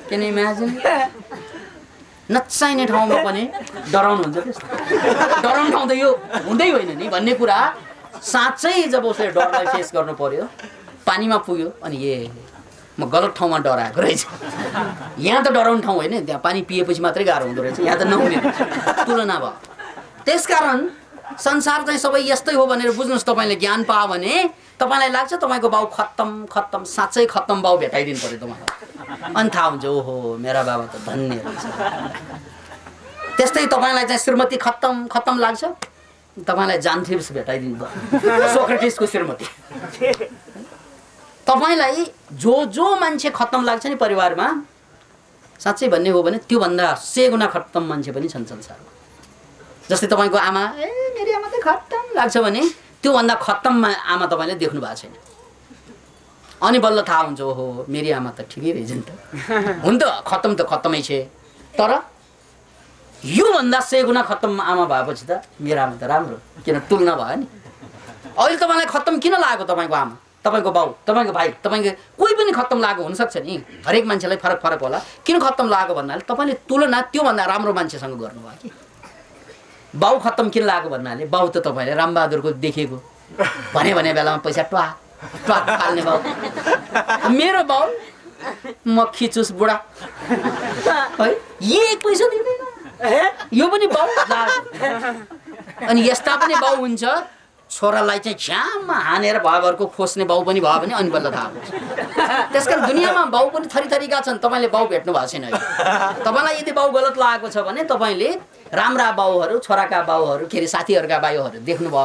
Can you imagine? नचाहिने ठाउँमा पनि डराउनु हुन्छ त्यस्तो डराउनु ठाउँ त यो हुँदै होइन नि भन्ने कुरा साँच्चै जब उसले डरलाई फेस गर्नु पर्यो पानीमा पुग्यो अनि म गलत ठाउँमा डराएको रहेछ यहाँ त डराउने ठाउँ होइन त्यहाँ पानी पिएपछि मात्रै गाह्रो हुँदो रहेछ यहाँ त नहुने तुलना भयो त्यसकारण संसार चाहिँ सबै यस्तै हो भनेर बुझ्नुहोस् तपाईले ज्ञान पायो भने तपाईलाई लाग्छ तपाईको बाउ खत्तम साँच्चै खत्तम बाउ भेटाइदिनु पर्यो तपाईलाई अनि थाहा हुन्छ ओहो मेरा बाबा त धन्य रहेछ त्यस्तै तपाईलाई चाहिँ श्रीमती खत्तम लाग्छ तपाईलाई जानथीर्स भेटाइदिनु पर्यो सोक्रेटिसको श्रीमती तपाईलाई जो मान्छे खत्तम लाग्छ नि परिवारमा साँच्चै भन्ने हो भने त्यो भन्दा 100 गुणा खत्तम मान्छे पनि छन् संसारमा जस्तै तपाईको आमा मेरी आमा त खत्तम लाग्छ भने त्यो भन्दा खत्तम आमा तपाईले देख्नु भएको छैन अनि बल्ल थाहा हुन्छ ओहो मेरी आमा त ठिकै रहेछ नि त हुन त खत्तमै छ तर यो भन्दा 100 गुणा खत्तम आमा भएपछि त मेरो आमा त राम्रो किन तुलना भयो नि अहिले तपाईलाई खत्तम किन लाग्यो तपाईको आमा तपाईको बाउ तपाईको भाइ तपाईको कोही पनि खत्तम लाग्यो हुन सक्छ नि हरेक मान्छेलाई फरक होला किन खत्तम लाग्यो भन्नाले तपाईले तुलना त्यो भन्दा राम्रो मान्छेसँग गर्नुभयो कि बाउ खत्तम किन लाग्यो भन्नाले बाउ त तपाईले रामबहादुरको देखेको भने बेलामा पैसा ट्वा फाल्ने बाउ मेरो बाउ म खिचुस बुढा है एक पैसा दिँदैन यो पनि बाउ अनि यस्ता पनि बाउ हुन्छ छोरालाई चाहिँ छ्याममा हानेर भएभरको खोस्ने बाउ पनि भयो भने अनि बल्ल थाहा हुन्छ त्यसकारण दुनियाँमा बाउ पनि थरीका छन् तपाईले बाउ भेट्नु भएको छैन तपाईलाई यदि बाउ गलत लागेको छ भने तपाईले राम्रा बाउहरू छोराका बाउहरू के अरे साथीहरूका बाउहरू देख्नुभयो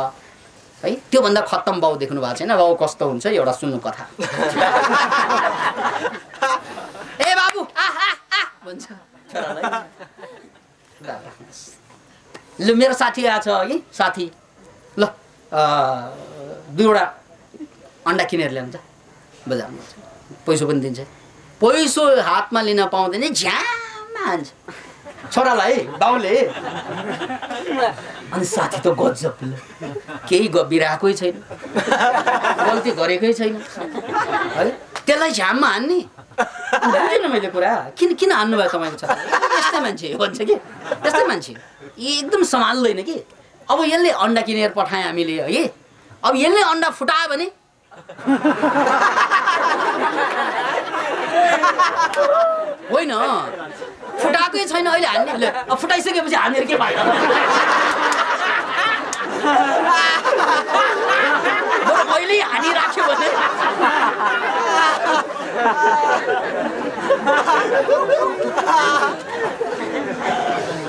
है त्यो भन्दा खत्तम बाउ देख्नु भएको छैन बाउ कस्तो हुन्छ एउटा सुन्नु कथा ए बाबु भन्छ छोरालाई ल मेरो साथी आछ है साथी ल 2वटा अन्डा किनेर ल्याउँछ बजारमा पैसा पनि दिन्छ पैसा हातमा लिन पाउँदैन झ्याममा हान्छ छोरालाई बाउले अनि साथी त गजब केही बिराएकै छैन गल्ती गरेकै छैन है त्यसलाई झ्याममा हान्ने बुझेन मैले कुरा किन हान्नु भयो तपाईको छोरा यस्तै मान्छे भन्छ कि यस्तै मान्छे एकदम सम्हाल्दैन कि अब यसले अन्डा किनेर पठाए हामीले है अब यसले अन्डा फुटायो भने होइन फुटाएकै छैन अहिले हान्ने अब फुटाइसकेपछि हानेर के फाइदा अहिले हानिराख्यो भने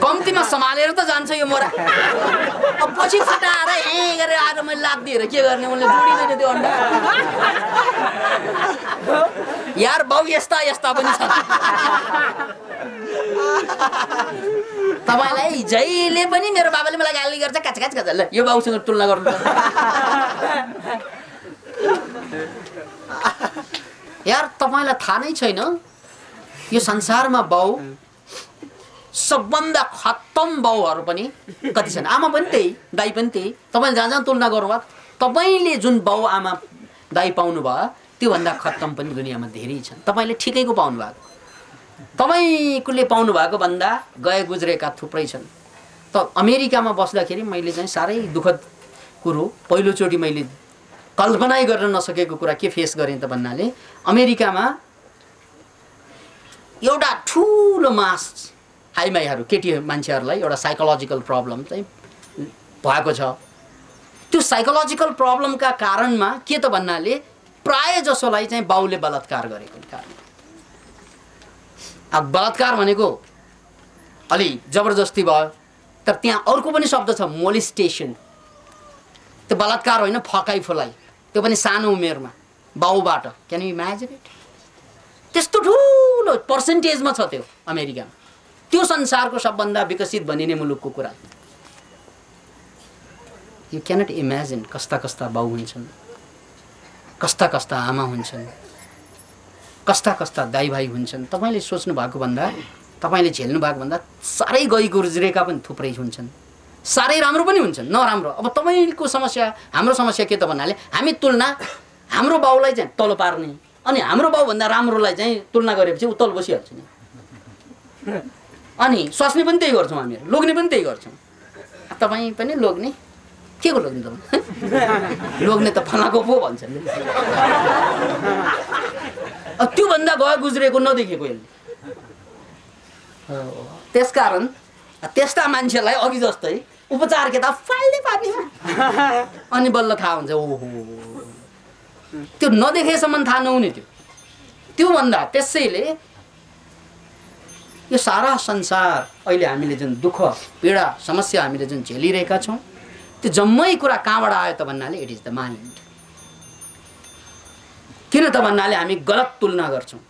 कम्तीमा सम्हालेर त जान्छ यो मोरा अब पछि फुटाएर गरेर आज मैले लादिएर के गर्ने उनले जोडिँदैन त्यो अन्डा यार बाउ यस्ता पनि छ तपाईलाई जहिले पनि मेरो बाबाले मलाई गाली गर्छ काच ल यो बाउसँग तुलना गर्नु यार तपाईलाई थाहा नै छैन यो संसारमा बाउ सबभन्दा खत्तम बाउहरू पनि कति छन् आमा पनि त्यही दाइ पनि त्यही तपाईले जहाँ तुलना गर्नुभयो तपाईले जुन बाउ आमा दाइ पाउनु भयो त्यो भन्दा खत्तम पनि दुनियाँमा धेरै छन् तपाईले ठिकैको पाउनु भएको तपाईले पाउनु भएको भन्दा गए गुज्रेका थुप्रै छन् त अमेरिकामा बस्दाखेरि मैले चाहिँ साह्रै दुःखद कुरो पहिलोचोटि मैले कल्पनै गर्न नसकेको कुरा के फेस गरेँ त भन्नाले अमेरिकामा एउटा ठुलो मास हाइमाईहरू केटी मान्छेहरूलाई एउटा साइकोलोजिकल प्रब्लम चाहिँ भएको छ त्यो साइकोलोजिकल प्रब्लमका कारणमा के त भन्नाले प्राय जसोलाई चाहिँ बाउले बलात्कार गरेको कारण अब बलात्कार भनेको अलि जबरजस्ती भयो तर त्यहाँ अर्को पनि शब्द छ मोलिस्टेसन त्यो बलात्कार होइन फकाइ फुलाई त्यो पनि सानो उमेरमा बाउबाट क्यान यु इमेजिन इट त्यस्तो ठुलो पर्सेन्टेजमा छ त्यो अमेरिकामा त्यो संसारको सबभन्दा विकसित भनिने मुलुकको कुरा यु क्यानट इमेजिन कस्ता बाउ हुन्छन् कस्ता आमा हुन्छन् कस्ता दाइ भाइ हुन्छन् तपाईले सोच्नु भएको भन्दा तपाईले झेल्नु भएको भन्दा साह्रै गई गुज्रेका पनि थुप्रै हुन्छन् साह्रै राम्रो पनि हुन्छन् नराम्रो अब तपाईको समस्या हाम्रो समस्या के त भन्नाले हामी तुलना हाम्रो बाउलाई चाहिँ तल पार्ने अनि हाम्रो बाउभन्दा राम्रोलाई चाहिँ तुलना गरेपछि उ तल बसिहाल्छ नि। अनि स्वास्नी पनि त्यही गर्छौँ हामीहरू, लोग्ने पनि त्यही गर्छौँ। तपाईँ पनि लोग्ने, के को लोग्ने तपाईँ? लोग्ने त फलाको पो भन्छ नि। त्योभन्दा गयो गुज्रेको नदेखेको यसले। त्यसकारण त्यस्ता मान्छेलाई अघि जस्तै उपचार के त फाल्ने पार्नेमा अनि बल्ल थाहा हुन्छ। ओहो त्यो नदेखेसम्म थाहा नहुने थियो। त्योभन्दा त्यसैले यो सारा संसार अहिले हामीले जुन दुःख पीडा समस्या हामीले जुन झेलिरहेका छौँ त्यो जम्मै कुरा कहाँबाट आयो त भन्नाले इट इज द माइन्ड। किन त भन्नाले हामी गलत तुलना गर्छौँ,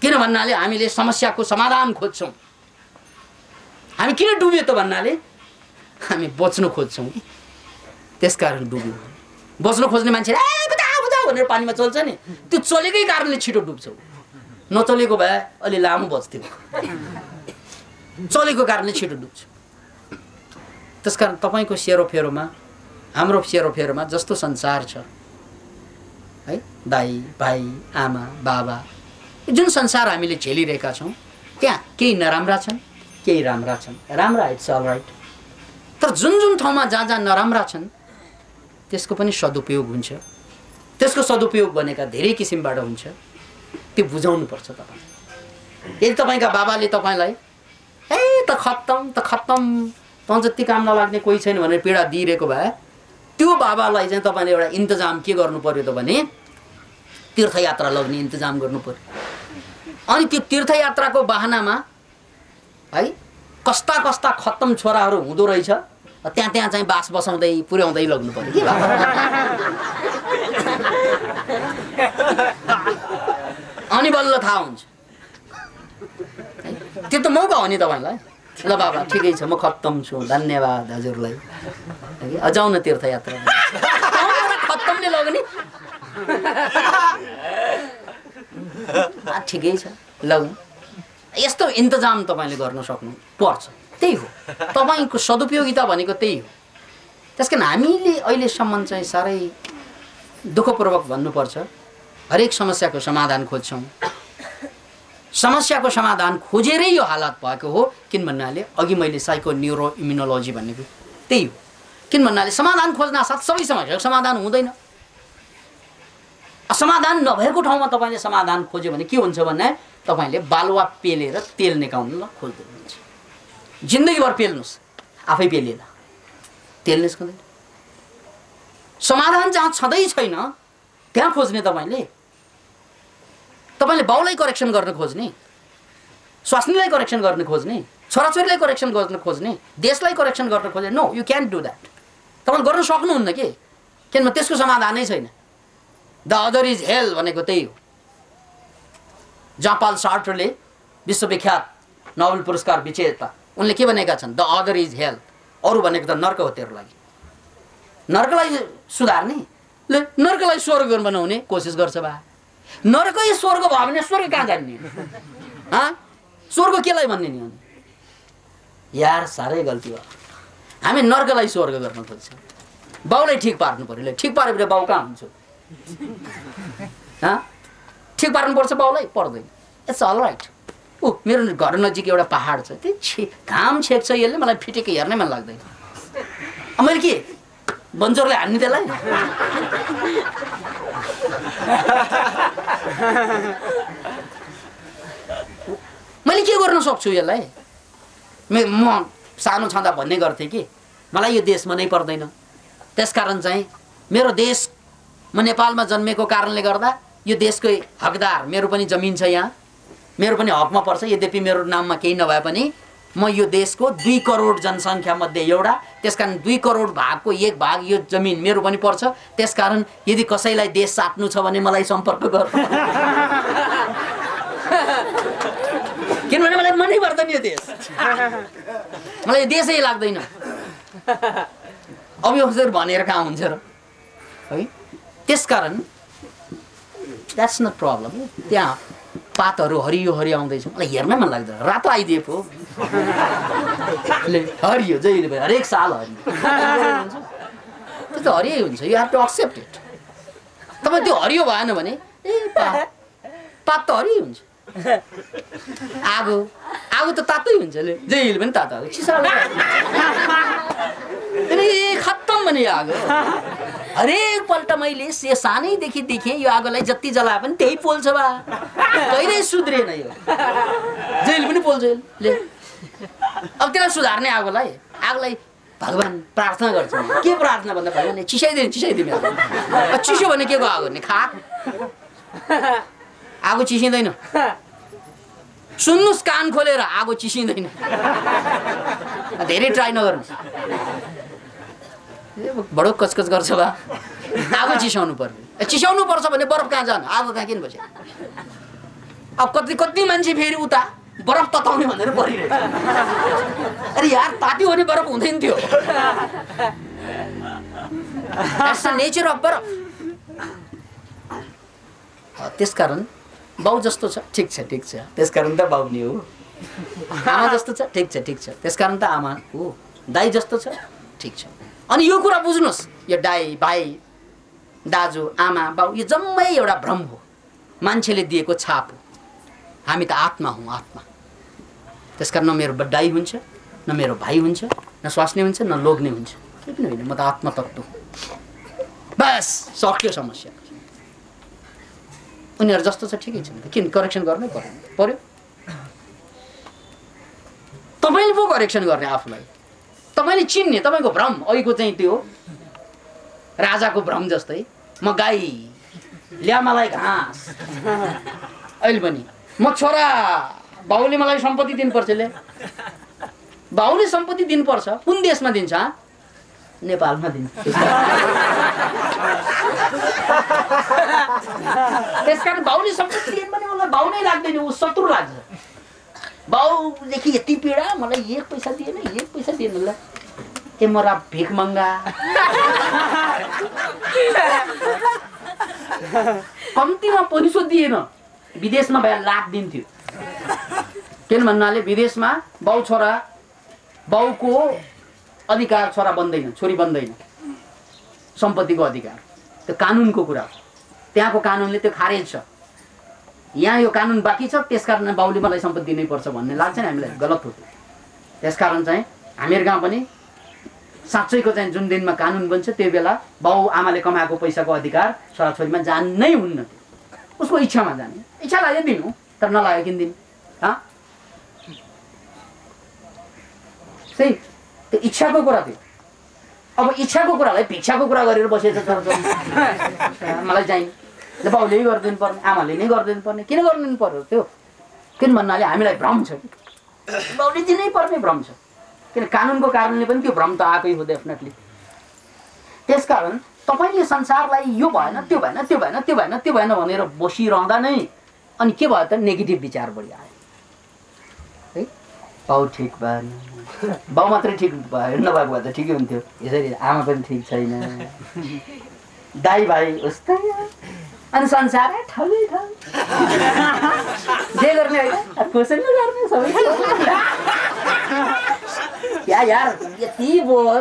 किन भन्नाले हामीले समस्याको समाधान खोज्छौँ। हामी किन डुब्यो त भन्नाले हामी बच्न खोज्छौँ कि त्यसकारण डुब्यौँ। बच्न खोज्ने मान्छे भनेर पानीमा चल्छ नि, त्यो चलेकै कारणले छिटो डुब्छौँ। नचलेको भए अलि लामो बस्थ्यो, चलेको कारणले छिटो डुब्छ। त्यसकारण तपाईँको सेरोफेरोमा हाम्रो सेरोफेरोमा जस्तो संसार छ है, दाइ भाइ आमा बाबा, जुन संसार हामीले झेलिरहेका छौँ त्यहाँ केही नराम्रा छन्, केही राम्रा छन्। राम्रा इट्स अल राइट, तर जुन जुन ठाउँमा जहाँ जहाँ नराम्रा छन् त्यसको पनि सदुपयोग हुन्छ। त्यसको सदुपयोग भनेका धेरै किसिमबाट हुन्छ, त्यो बुझाउनुपर्छ तपाईँ। यदि तपाईँका बाबाले तपाईँलाई त खत्तम तँ जति काम नलाग्ने कोही छैन भनेर पीडा दिइरहेको भए त्यो बाबालाई चाहिँ तपाईँले एउटा इन्तजाम के गर्नु पर्यो त भने तीर्थयात्रा लग्ने इन्तजाम गर्नु पर्यो। अनि त्यो तीर्थयात्राको बहानामा है कस्ता कस्ता खत्तम छोराहरू हुँदो रहेछ त्यहाँ चाहिँ बास बसाउँदै पुर्याउँदै लग्नु पर्यो कि बाबा। अनि बल्ल थाहा हुन्छ। त्यो त मौका हो नि तपाईँलाई। ल बाबा ठिकै छ, म खत्तम छु, धन्यवाद हजुरलाई, जाउँ न तीर्थयात्रा। खत्तमले लग्ने ठिकै छ लगौँ। यस्तो इन्तजाम तपाईँले गर्न सक्नु पर्छ। त्यही हो तपाईँको सदुपयोगिता भनेको, त्यही हो। त्यस कारण हामीले अहिलेसम्म चाहिँ साह्रै दुःखपूर्वक भन्नुपर्छ हरेक समस्याको समाधान खोज्छौँ। समस्याको समाधान खोजेरै यो हालत भएको हो। किन भन्नाले अघि मैले साइको न्युरो इम्युनोलोजी भनेको त्यही हो। किन भन्नाले समाधान खोज्न साथ सबै समस्याको समाधान हुँदैन। समाधान नभएको ठाउँमा तपाईँले समाधान खोज्यो भने के हुन्छ भने तपाईँले बालुवा पेलेर तेल निकाल्न खोज्दै हुनुहुन्छ। जिन्दगीभर पेल्नुहोस्, आफै पेलेला, तेल निस्कँदैन। समाधान जहाँ छँदै छैन त्यहाँ खोज्ने तपाईँले बाउलाई करेक्सन गर्न खोज्ने, स्वास्नीलाई करेक्सन गर्न खोज्ने, छोराछोरीलाई करेक्सन गर्न खोज्ने, देशलाई करेक्सन गर्न खोज्ने। No, you can't do that. तपाईँले गर्न सक्नुहुन्न कि किनभने त्यसको समाधानै छैन। द अदर इज हेल भनेको त्यही हो। जहाँ-पाल सार्ट्रले विश्वविख्यात नोबेल पुरस्कार विजेता उनले के भनेका छन्? The other is hell. अरू भनेको त नर्क हो तेरो लागि। नर्कलाई सुधार्ने ले नर्कलाई स्वर्ग बनाउने कोसिस गर्छ बा। नर्कै स्वर्ग भयो भने स्वर्ग कहाँ जाने? स्वर्ग केलाई भन्ने नि? यार साह्रै गल्ती भयो। हामी नर्कलाई स्वर्ग गर्न खोज्छौँ। बाउलाई ठिक पार्नु पर्यो। ले ठिक पारेपछि बाउ कहाँ हुन्छ? ठिक पार्नुपर्छ बाउलाई, पर्दैन। It's all right. मेरो घर नजिक एउटा पहाड छ, त्यो घाम छेक्छ, यसले मलाई फिटेको हेर्नै मन लाग्दैन। मैले के बन्जरले हान्ने त्यसलाई? मैले के गर्न सक्छु यसलाई? म सानो छँदा भन्ने गर्थेँ कि मलाई यो देश मनै पर्दैन, त्यसकारण चाहिँ मेरो देश, म नेपालमा जन्मेको कारणले गर्दा यो देशको हकदार मेरो पनि जमिन छ, यहाँ मेरो पनि हकमा पर्छ। यद्यपि मेरो नाममा केही नभए पनि म यो देशको 2 करोड जनसङ्ख्या मध्ये एउटा, त्यसकारण 2 करोड भागको 1 भाग यो जमिन मेरो पनि पर्छ। त्यसकारण यदि कसैलाई देश साट्नु छ भने मलाई सम्पर्क गर। किनभने मलाई मनै पर्दैन यो देश, मलाई यो देशै लाग्दैन। अब यो हजुर भनेर कहाँ हुन्छ र है? त्यसकारण द्याट्स नट प्रब्लम। त्यहाँ पातहरू हरियो हरियो आउँदैछ, मलाई हेर्नै मन लाग्दैन। रातो आइदिए पो हरियो जहिले भयो, हरेक साल हरियो, त्यो त हरियै हुन्छ। You have to accept it. तपाईँ त्यो हरियो भएन भने ए पात त हरि हुन्छ आगो आगो त तातै हुन्छ जहिले पनि तातो चिसाले खत्तम भने आगो हरेक पल्ट मैले सानैदेखि देखेँ यो आगोलाई जति जलाए पनि त्यही पोल्छ बा कहिल्यै सुध्रेन यो जहिले पनि पोल्छ यसले अब त्यसलाई सुधार्ने आगोलाई भगवान प्रार्थना गर्छ के प्रार्थना भन्दा भगवानले चिसाइदिनु चिसो भने के को आगो भने खाक आगो चिसिँदैन सुन्नुस् कान खोलेर आगो चिसिँदैन धेरै ट्राई नगर्नुहोस् बडो कचकच गर्छ बा आगो चिसाउनु पर्छ भने बरफ कहाँ जानु आगो कहाँ किन बस्यो अब कति मान्छे फेरि उता बरफ तताउने भनेर परिरहेछ अरे यार तात्यो भने बरफ हुँदैन थियो नेचर अफ बरफ त्यसकारण बाउ जस्तो छ ठिक छ त्यसकारण त बाउ नि हो आमा जस्तो छ ठिक छ त्यसकारण त आमा हो दाइ जस्तो छ ठिक छ अनि यो कुरा बुझ्नुहोस् यो दाइ भाइ दाजु आमा बाउ यो जम्मै एउटा भ्रम हो मान्छेले दिएको छाप हो हामी त आत्मा हौँ आत्मा त्यसकारण न मेरो दाइ हुन्छ न मेरो भाइ हुन्छ न स्वास्नी हुन्छ न लोग्ने हुन्छ केही पनि होइन म त आत्मा तत्त्व बस सक्यो समस्या उनीहरू जस्तो छ ठिकै छ किन करेक्सन गर्नै पर्यो तपाईँले पो करेक्सन गर्ने आफूलाई तपाईँले चिन्ने तपाईँको भ्रम अहिलेको चाहिँ त्यो राजाको भ्रम जस्तै म गाई ल्या मलाई घाँस अहिले पनि म छोरा बाउले मलाई सम्पत्ति दिनुपर्छ ले बाउले सम्पत्ति दिनुपर्छ कुन देशमा दिन्छ नेपालमा दिन्छ त्यसकारण बाउले सम्पत्ति दिनु भने मलाई बाउ नै लाग्दैन ऊ शत्रु लाग्छ बाउदेखि यति पीडा मलाई एक पैसा दिएन ल ए मरा भिख मङ्गा कम्तीमा पैसो दिएन विदेशमा भए लाख दिन्थ्यो किन भन्नाले विदेशमा बाउको अधिकार छोरा बन्दैन छोरी बन्दैन सम्पत्तिको अधिकार त्यो कानुनको कुरा हो त्यहाँको कानुनले त्यो खारेज छ यहाँ यो कानुन बाँकी छ त्यसकारण बाउले मलाई सम्पत्ति दिनै पर्छ भन्ने लाग्छ नि हामीलाई गलत हो त्यसकारण चाहिँ हामीहरू गाउँ पनि साँच्चैको चाहिँ जुन दिनमा कानुन बन्छ त्यो बेला बाउ आमाले कमाएको पैसाको अधिकार छोराछोरीमा जान्नै हुन्न उसको इच्छामा जाने इच्छा लाग्यो दिनु तर नलाग्यो किन दिनु त्यही त्यो इच्छाको कुरा थियो अब इच्छाको कुरालाई भिक्षाको कुरा गरेर बसेछ मलाई चाहिँ बाउले नै गरिदिनु पर्ने आमाले नै गरिदिनु पर्ने किन गरिदिनु पर्यो त्यो किन भन्नाले हामीलाई भ्रम छ बाउले दिनै पर्ने भ्रम छ किन कानुनको कारणले पनि त्यो भ्रम त आएकै हो डेफिनेटली त्यसकारण तपाईँले संसारलाई यो भएन त्यो भएन भनेर बसिरहँदा नै अनि के भयो त नेगेटिभ विचार बढी आयो है बाउ ठिक भएन बाउ मात्रै ठिक भयो नभएको भए त ठिकै हुन्थ्यो यसरी आमा पनि ठिक छैन दाइ भाइ उस्तै अनि संसार ठगै ठग जे गर्ने होइन कसैले गर्ने सबै क्या यार यति बोर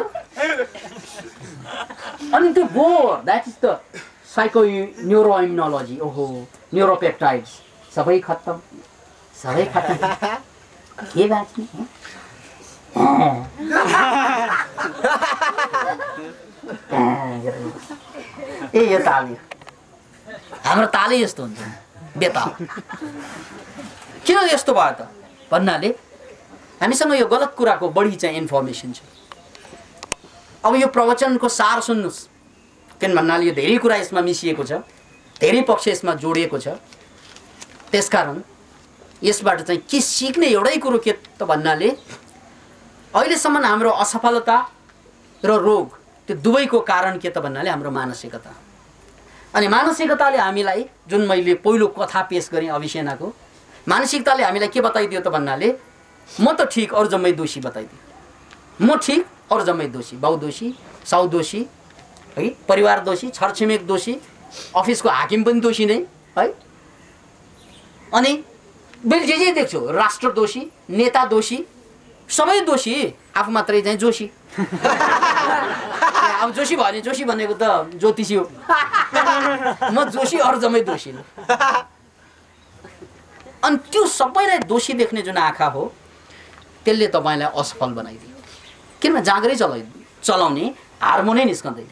अनि त्यो bore that is the psycho neuroimmunology ओहो न्युरोपेप्टाइड्स सबै खत्तम के बाँच्ने ए यो ताली हाम्रो तालै यस्तो हुन्छ बेताल किन यस्तो भयो त भन्नाले हामीसँग यो गलत कुराको बढी चाहिँ इन्फर्मेसन छ अब यो प्रवचनको सार सुन्नुहोस् किन भन्नाले यो धेरै कुरा यसमा मिसिएको छ धेरै पक्ष यसमा जोडिएको छ त्यसकारण यसबाट चाहिँ के सिक्ने एउटै कुरो के त भन्नाले अहिलेसम्म हाम्रो असफलता र रोग त्यो दुवैको कारण के त भन्नाले हाम्रो मानसिकता अनि मानसिकताले हामीलाई जुन मैले पहिलो कथा पेश गरेँ अभिसेनाको मानसिकताले हामीलाई के बताइदियो त भन्नाले म त ठिक अरू जम्मै दोषी बताइदियो म ठिक अरू जम्मै दोषी बाउ दोषी साउ दोषी है परिवार दोषी छरछिमेक दोषी अफिसको हाकिम पनि दोषी नै है अनि मैले जे देख्छु राष्ट्र दोषी नेता दोषी सबै दोषी आफू मात्रै चाहिँ जोशी अब जोशी भयो भने जोशी भनेको त ज्योतिषी हो, म जोशी अरू जम्मै दोषी। अनि त्यो सबैलाई दोषी देख्ने जुन आँखा हो त्यसले तपाईँलाई असफल बनाइदियो। किनभने जाँगरै चलाउने हार्मोनै निस्कँदैन,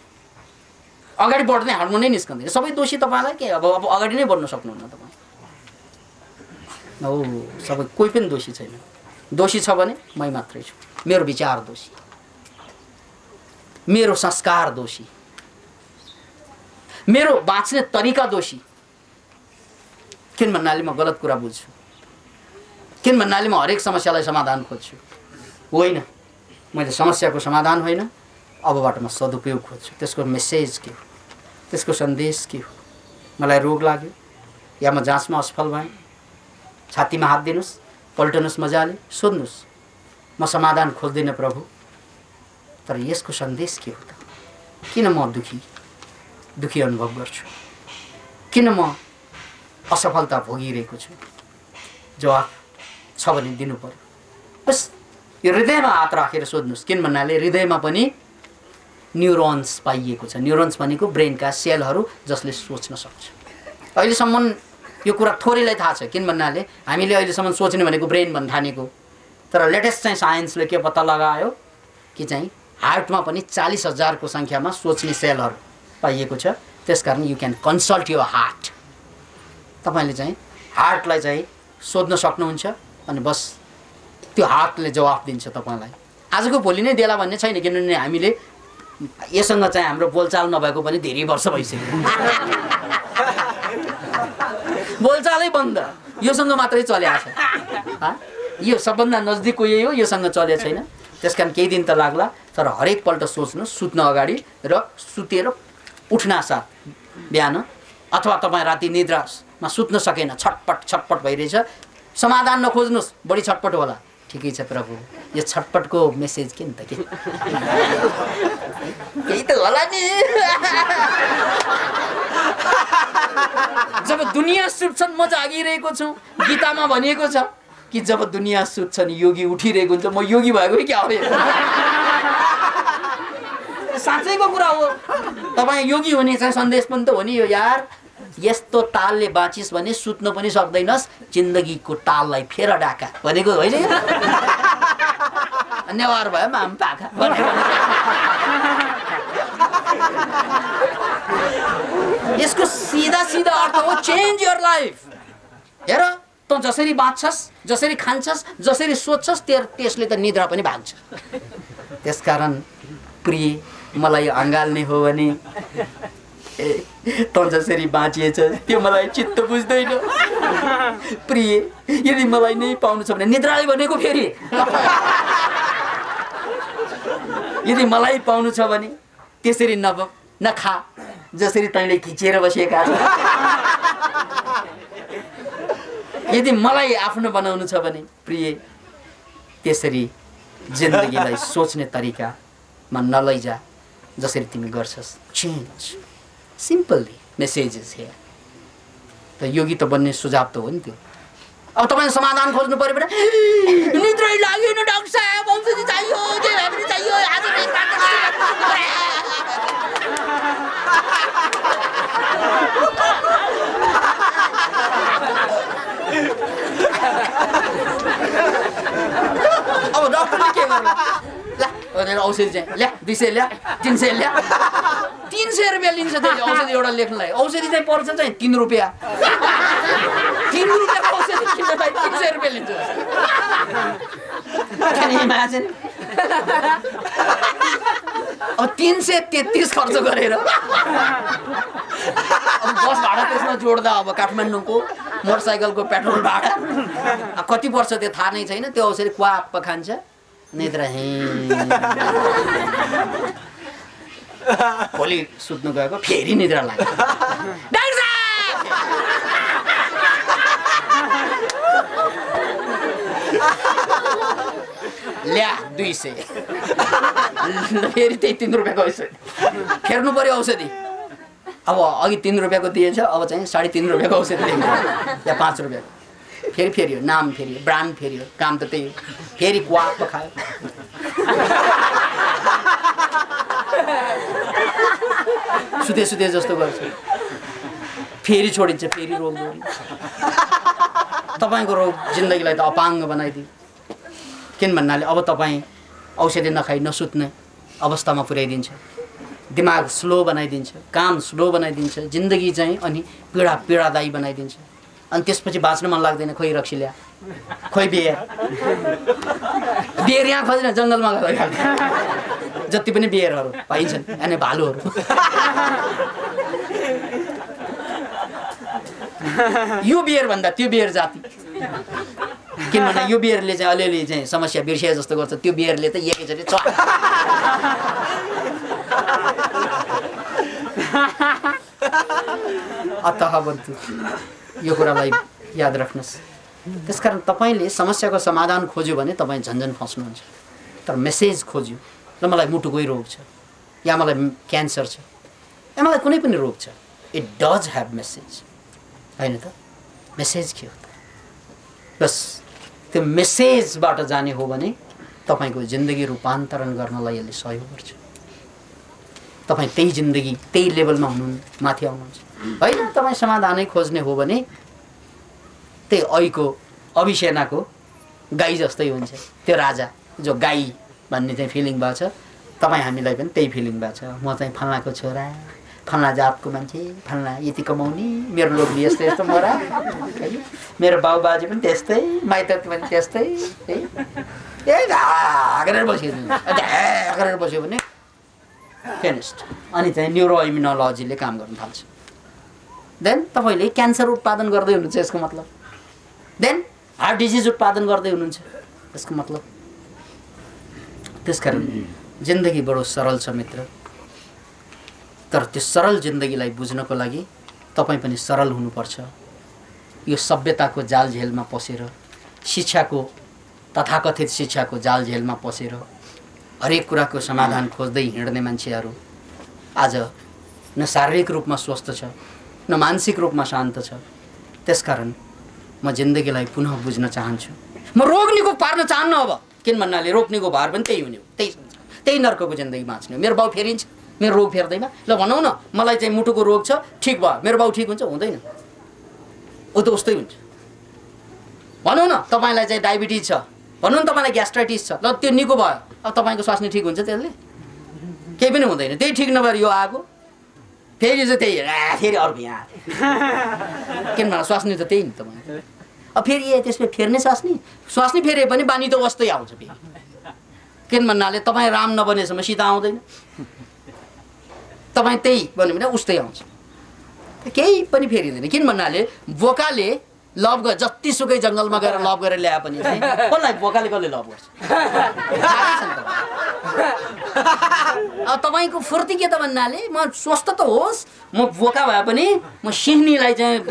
अगाडि बढ्ने हार्मोनै निस्कँदैन। सबै दोषी तपाईँलाई के अब अगाडि नै बढ्न सक्नुहुन्न तपाईँ। हो सबै कोही पनि दोषी छैन। दोषी छ भने मै मात्रै छु। मेरो विचार दोषी, मेरो संस्कार दोषी, मेरो बाँच्ने तरिका दोषी। किन भन्नाले म गलत कुरा बुझ्छु, किन भन्नाले म हरेक समस्यालाई समाधान खोज्छु। होइन, मैले समस्याको समाधान होइन, अबबाट म सदुपयोग खोज्छु। त्यसको मेसेज के हो, त्यसको सन्देश के हो? मलाई रोग लाग्यो या म जाँचमा असफल भएँ, छातीमा हात दिनुहोस्, पल्टनुहोस्, मजाले सोध्नुहोस्। म समाधान खोज्दिनँ प्रभु, तर यसको सन्देश के हो त? किन म दुखी अनुभव गर्छु? किन म असफलता भोगिरहेको छु? जवाफ छ भने दिनु पर्यो। बस यो हृदयमा हात राखेर सोध्नुहोस्। किन भन्नाले हृदयमा पनि न्युरोन्स पाइएको छ। न्युरोन्स भनेको ब्रेनका सेलहरू जसले सोच्न सक्छ। अहिलेसम्म यो कुरा थोरैलाई थाहा छ। किन भन्नाले हामीले अहिलेसम्म सोच्ने भनेको ब्रेन भन्न ठानेको, तर लेटेस्ट चाहिँ साइन्सले के पत्ता लगायो कि चाहिँ हार्टमा पनि 40,000 को सङ्ख्यामा सोच्ने सेलहरू पाइएको छ। त्यसकारण you can consult your heart. तपाईँले चाहिँ हार्टलाई चाहिँ सोध्न सक्नुहुन्छ अनि बस त्यो हार्टले जवाफ दिन्छ तपाईँलाई। आजको भोलि नै देला भन्ने छैन, किनभने हामीले यससँग चाहिँ हाम्रो बोलचाल नभएको पनि धेरै वर्ष भइसक्यो। बोलचालै बन्द, योसँग मात्रै चलेको छ। यो सबभन्दा नजिकको यही हो, योसँग चलेको छैन। त्यसकारण केही दिन त लाग्ला, तर हरेक पल्ट सोच्नुहोस् सुत्न अगाडि र सुतेर उठ्ना साथ बिहान, अथवा तपाईँ राति निद्रामा सुत्न सकेन, छटपट भइरहेछ, समाधान नखोज्नुहोस्, बढी छटपट होला। ठिकै छ प्रभु, यो छटपटको मेसेज के नि त? केही त होला नि। जब दुनियाँ सुत्छन् म जागिरहेको छु। गीतामा भनिएको छ कि जब दुनियाँ सुत्छन् योगी उठिरहेको हुन्छ। म योगी भएको क्या हो? साँच्चैको कुरा हो। तपाईँ योगी हुने चाहिँ सन्देश पनि त हो नि यो यार। यस्तो तालले बाँचिस् भने सुत्न पनि सक्दैनस्, जिन्दगीको ताललाई फेर डाका भनेको होइन? नेवार भयो माम पाखा। यसको सिधा अर्थ हो चेन्ज योर लाइफ। हेर, त जसरी बाँच्छस्, जसरी खान्छस्, जसरी सोच्छस्, त्यसले त निद्रा पनि भाग्छ। त्यसकारण प्रिय, मलाई अँगाल्ने हो भने त जसरी बाँचिएछ त्यो मलाई चित्त बुझ्दैन। प्रिय, यदि मलाई नै पाउनु छ भने निद्राले भनेको फेरि यदि मलाई पाउनु छ भने त्यसरी नखा जसरी तैँले खिचेर बसेका छ। यदि मलाई आफ्नो बनाउनु छ भने प्रिय, त्यसरी जिन्दगीलाई सोच्ने तरिकामा नलैजा जसरी तिमी गर्छस्। Change simply messages here. त योगी त बन्ने सुझाव त हो नि त्यो। अब तपाईले समाधान खोज्नु पर्यो भने निद्रै लाग्यो डाक्टर साहब, औषधि चाहियो, जे भए पनि चाहियो, आज अब डाक्टरले के गर्नु? ला औषधि चाहिँ ल्या, 200 ल्या, 300 ल्या, 300 रुपियाँ लिन्छ त्यसले औषधि एउटा लेख्नलाई। औषधि चाहिँ पर्छ चाहिँ 3 रुपियाँ। 3 रुपियाँको औषधि किन्नलाई 300 रुपियाँ लिन्छ। अब 333 खर्च गरेर अब बस भाडा त्यसमा जोड्दा अब काठमाडौँको मोटरसाइकलको पेट्रोल भाडा कति पर्छ त्यो थाहा नै छैन। त्यो औषधि क्वाप खान्छ, निद्रा भोलि सुत्नु गएको फेरि निद्रा लाग्यो। ल्या 200 फेरि त्यही 3 रुपियाँको औषधि फेर्नु पर्यो। औषधि अब अघि 3 रुपियाँको दिएछ, अब चाहिँ 3.5 रुपियाँको औषधि दिन्छ या 5 रुपियाँको। फेरि हो नाम, फेरि ब्रान्ड, फेरि हो काम त त्यही हो। फेरि क्वाप खायो। सुते सुते जस्तो गर्छ, फेरि छोडिन्छ, फेरि रोग दोहोरिन्छ। तपाईँको रोग जिन्दगीलाई त अपाङ्ग बनाइदियो। किन भन्नाले अब तपाईँ औषधि नखाई नसुत्ने अवस्थामा पुर्याइदिन्छ, दिमाग स्लो बनाइदिन्छ, काम स्लो बनाइदिन्छ, जिन्दगी चाहिँ अनि पीडादायी बनाइदिन्छ। अनि त्यसपछि बाँच्न मन लाग्दैन, खोइ रक्सी ल्या, खोइ बियर यहाँ खोज्न जङ्गलमा गएर जति पनि बियरहरू पाइन्छन् अनि भालुहरू यो बियर भन्दा त्यो बियर जाति। किनभने यो बियरले चाहिँ अलिअलि चाहिँ समस्या बिर्सिए जस्तो गर्छ, त्यो बियरले त एकैचोटि अतः बन्धु यो कुरालाई याद राख्नुहोस्। त्यसकारण तपाईँले समस्याको समाधान खोज्यो भने तपाईँ झन्झन फस्नुहुन्छ। तर मेसेज खोज्यो, ल मलाई मुटुकै रोग छ, या मलाई क्यान्सर छ, या मलाई कुनै पनि रोग छ, इट डज ह्याभ मेसेज, होइन त? मेसेज के हो त? बस त्यो मेसेजबाट जाने हो भने तपाईँको जिन्दगी रूपान्तरण गर्नलाई यसले सहयोग गर्छ। तपाईँ त्यही जिन्दगी त्यही लेभलमा माथि आउनुहुन्छ, होइन? तपाईँ समाधानै खोज्ने हो भने त्यही ऐको अभिसेनाको गाई जस्तै हुन्छ। त्यो राजा जो गाई भन्ने चाहिँ फिलिङ भएको छ, तपाईँ हामीलाई पनि त्यही फिलिङ भएको छ। म चाहिँ फल्नाको छोरा, फल्ना जातको मान्छे, फल्ना यति कमाउने, मेरो लोग्ने यस्तो यस्तो मोरा, मेरो बाउ बाजे पनि त्यस्तै, माइत पनि त्यस्तै, है गरेर बस्यो भने फिनिस्ड। अनि चाहिँ न्युरो इम्युनोलोजीले काम गर्न थाल्छ। देन तपाईँले क्यान्सर उत्पादन गर्दै हुनुहुन्छ यसको मतलब, देन हार्ट डिजिज उत्पादन गर्दै हुनुहुन्छ यसको मतलब। त्यसकारण जिन्दगी बडो सरल छ मित्र, तर त्यो सरल जिन्दगीलाई बुझ्नको लागि तपाईँ पनि सरल हुनुपर्छ। यो सभ्यताको जालझेलमा पसेर, शिक्षाको तथाकथित शिक्षाको जालझेलमा पसेर हरेक कुराको समाधान खोज्दै हिँड्ने मान्छेहरू आज न शारीरिक रूपमा स्वस्थ छ, न मानसिक रूपमा शान्त छ। त्यसकारण म जिन्दगीलाई पुनः बुझ्न चाहन्छु। म रोग पार्न चाहन्न अब, किन भन्नाले रोक्नेको भार पनि त्यही हुने हो, त्यही नर्कको जिन्दगी बाँच्ने हो। मेरो बाउ फेरिन्छ, मेरो रोग फेर्दैन। ल भनौँ न मलाई चाहिँ मुटुको रोग छ, ठिक भयो, मेरो बाउ ठिक हुन्छ? हुँदैन, ऊ त उस्तै हुन्छ। भनौँ न तपाईँलाई चाहिँ डायबिटिज छ, भनौँ न तपाईँलाई ग्यास्ट्राइटिस छ, ल त्यो निको भयो, अब तपाईँको स्वास्नी ठिक हुन्छ त्यसले? केही पनि हुँदैन। त्यही ठिक नभएर यो आएको, फेरि चाहिँ त्यही फेरि अर्को यहाँ किन भन्दा स्वास्नी त त्यही नि तपाईँको। अब फेरि त्यसमा फेर्ने स्वास्नी फेरे पनि बानी त वस्तै आउँछ फेरि। किन भन्नाले तपाईँ राम नबनेसम्म सीता आउँदैन, तपाईँ त्यही भन्यो भने उस्तै आउँछ, केही पनि फेरिँदैन। किन भन्नाले बोकाले लभ गर, जतिसुकै जङ्गलमा गएर लभ गरेर ल्याए पनि कसलाई बोकाले कसले लभ गर्छ? अब तपाईँको फुर्ती के त भन्नाले म स्वस्थ त होस्, म बोका भए पनि म सिंहनीलाई चाहिँ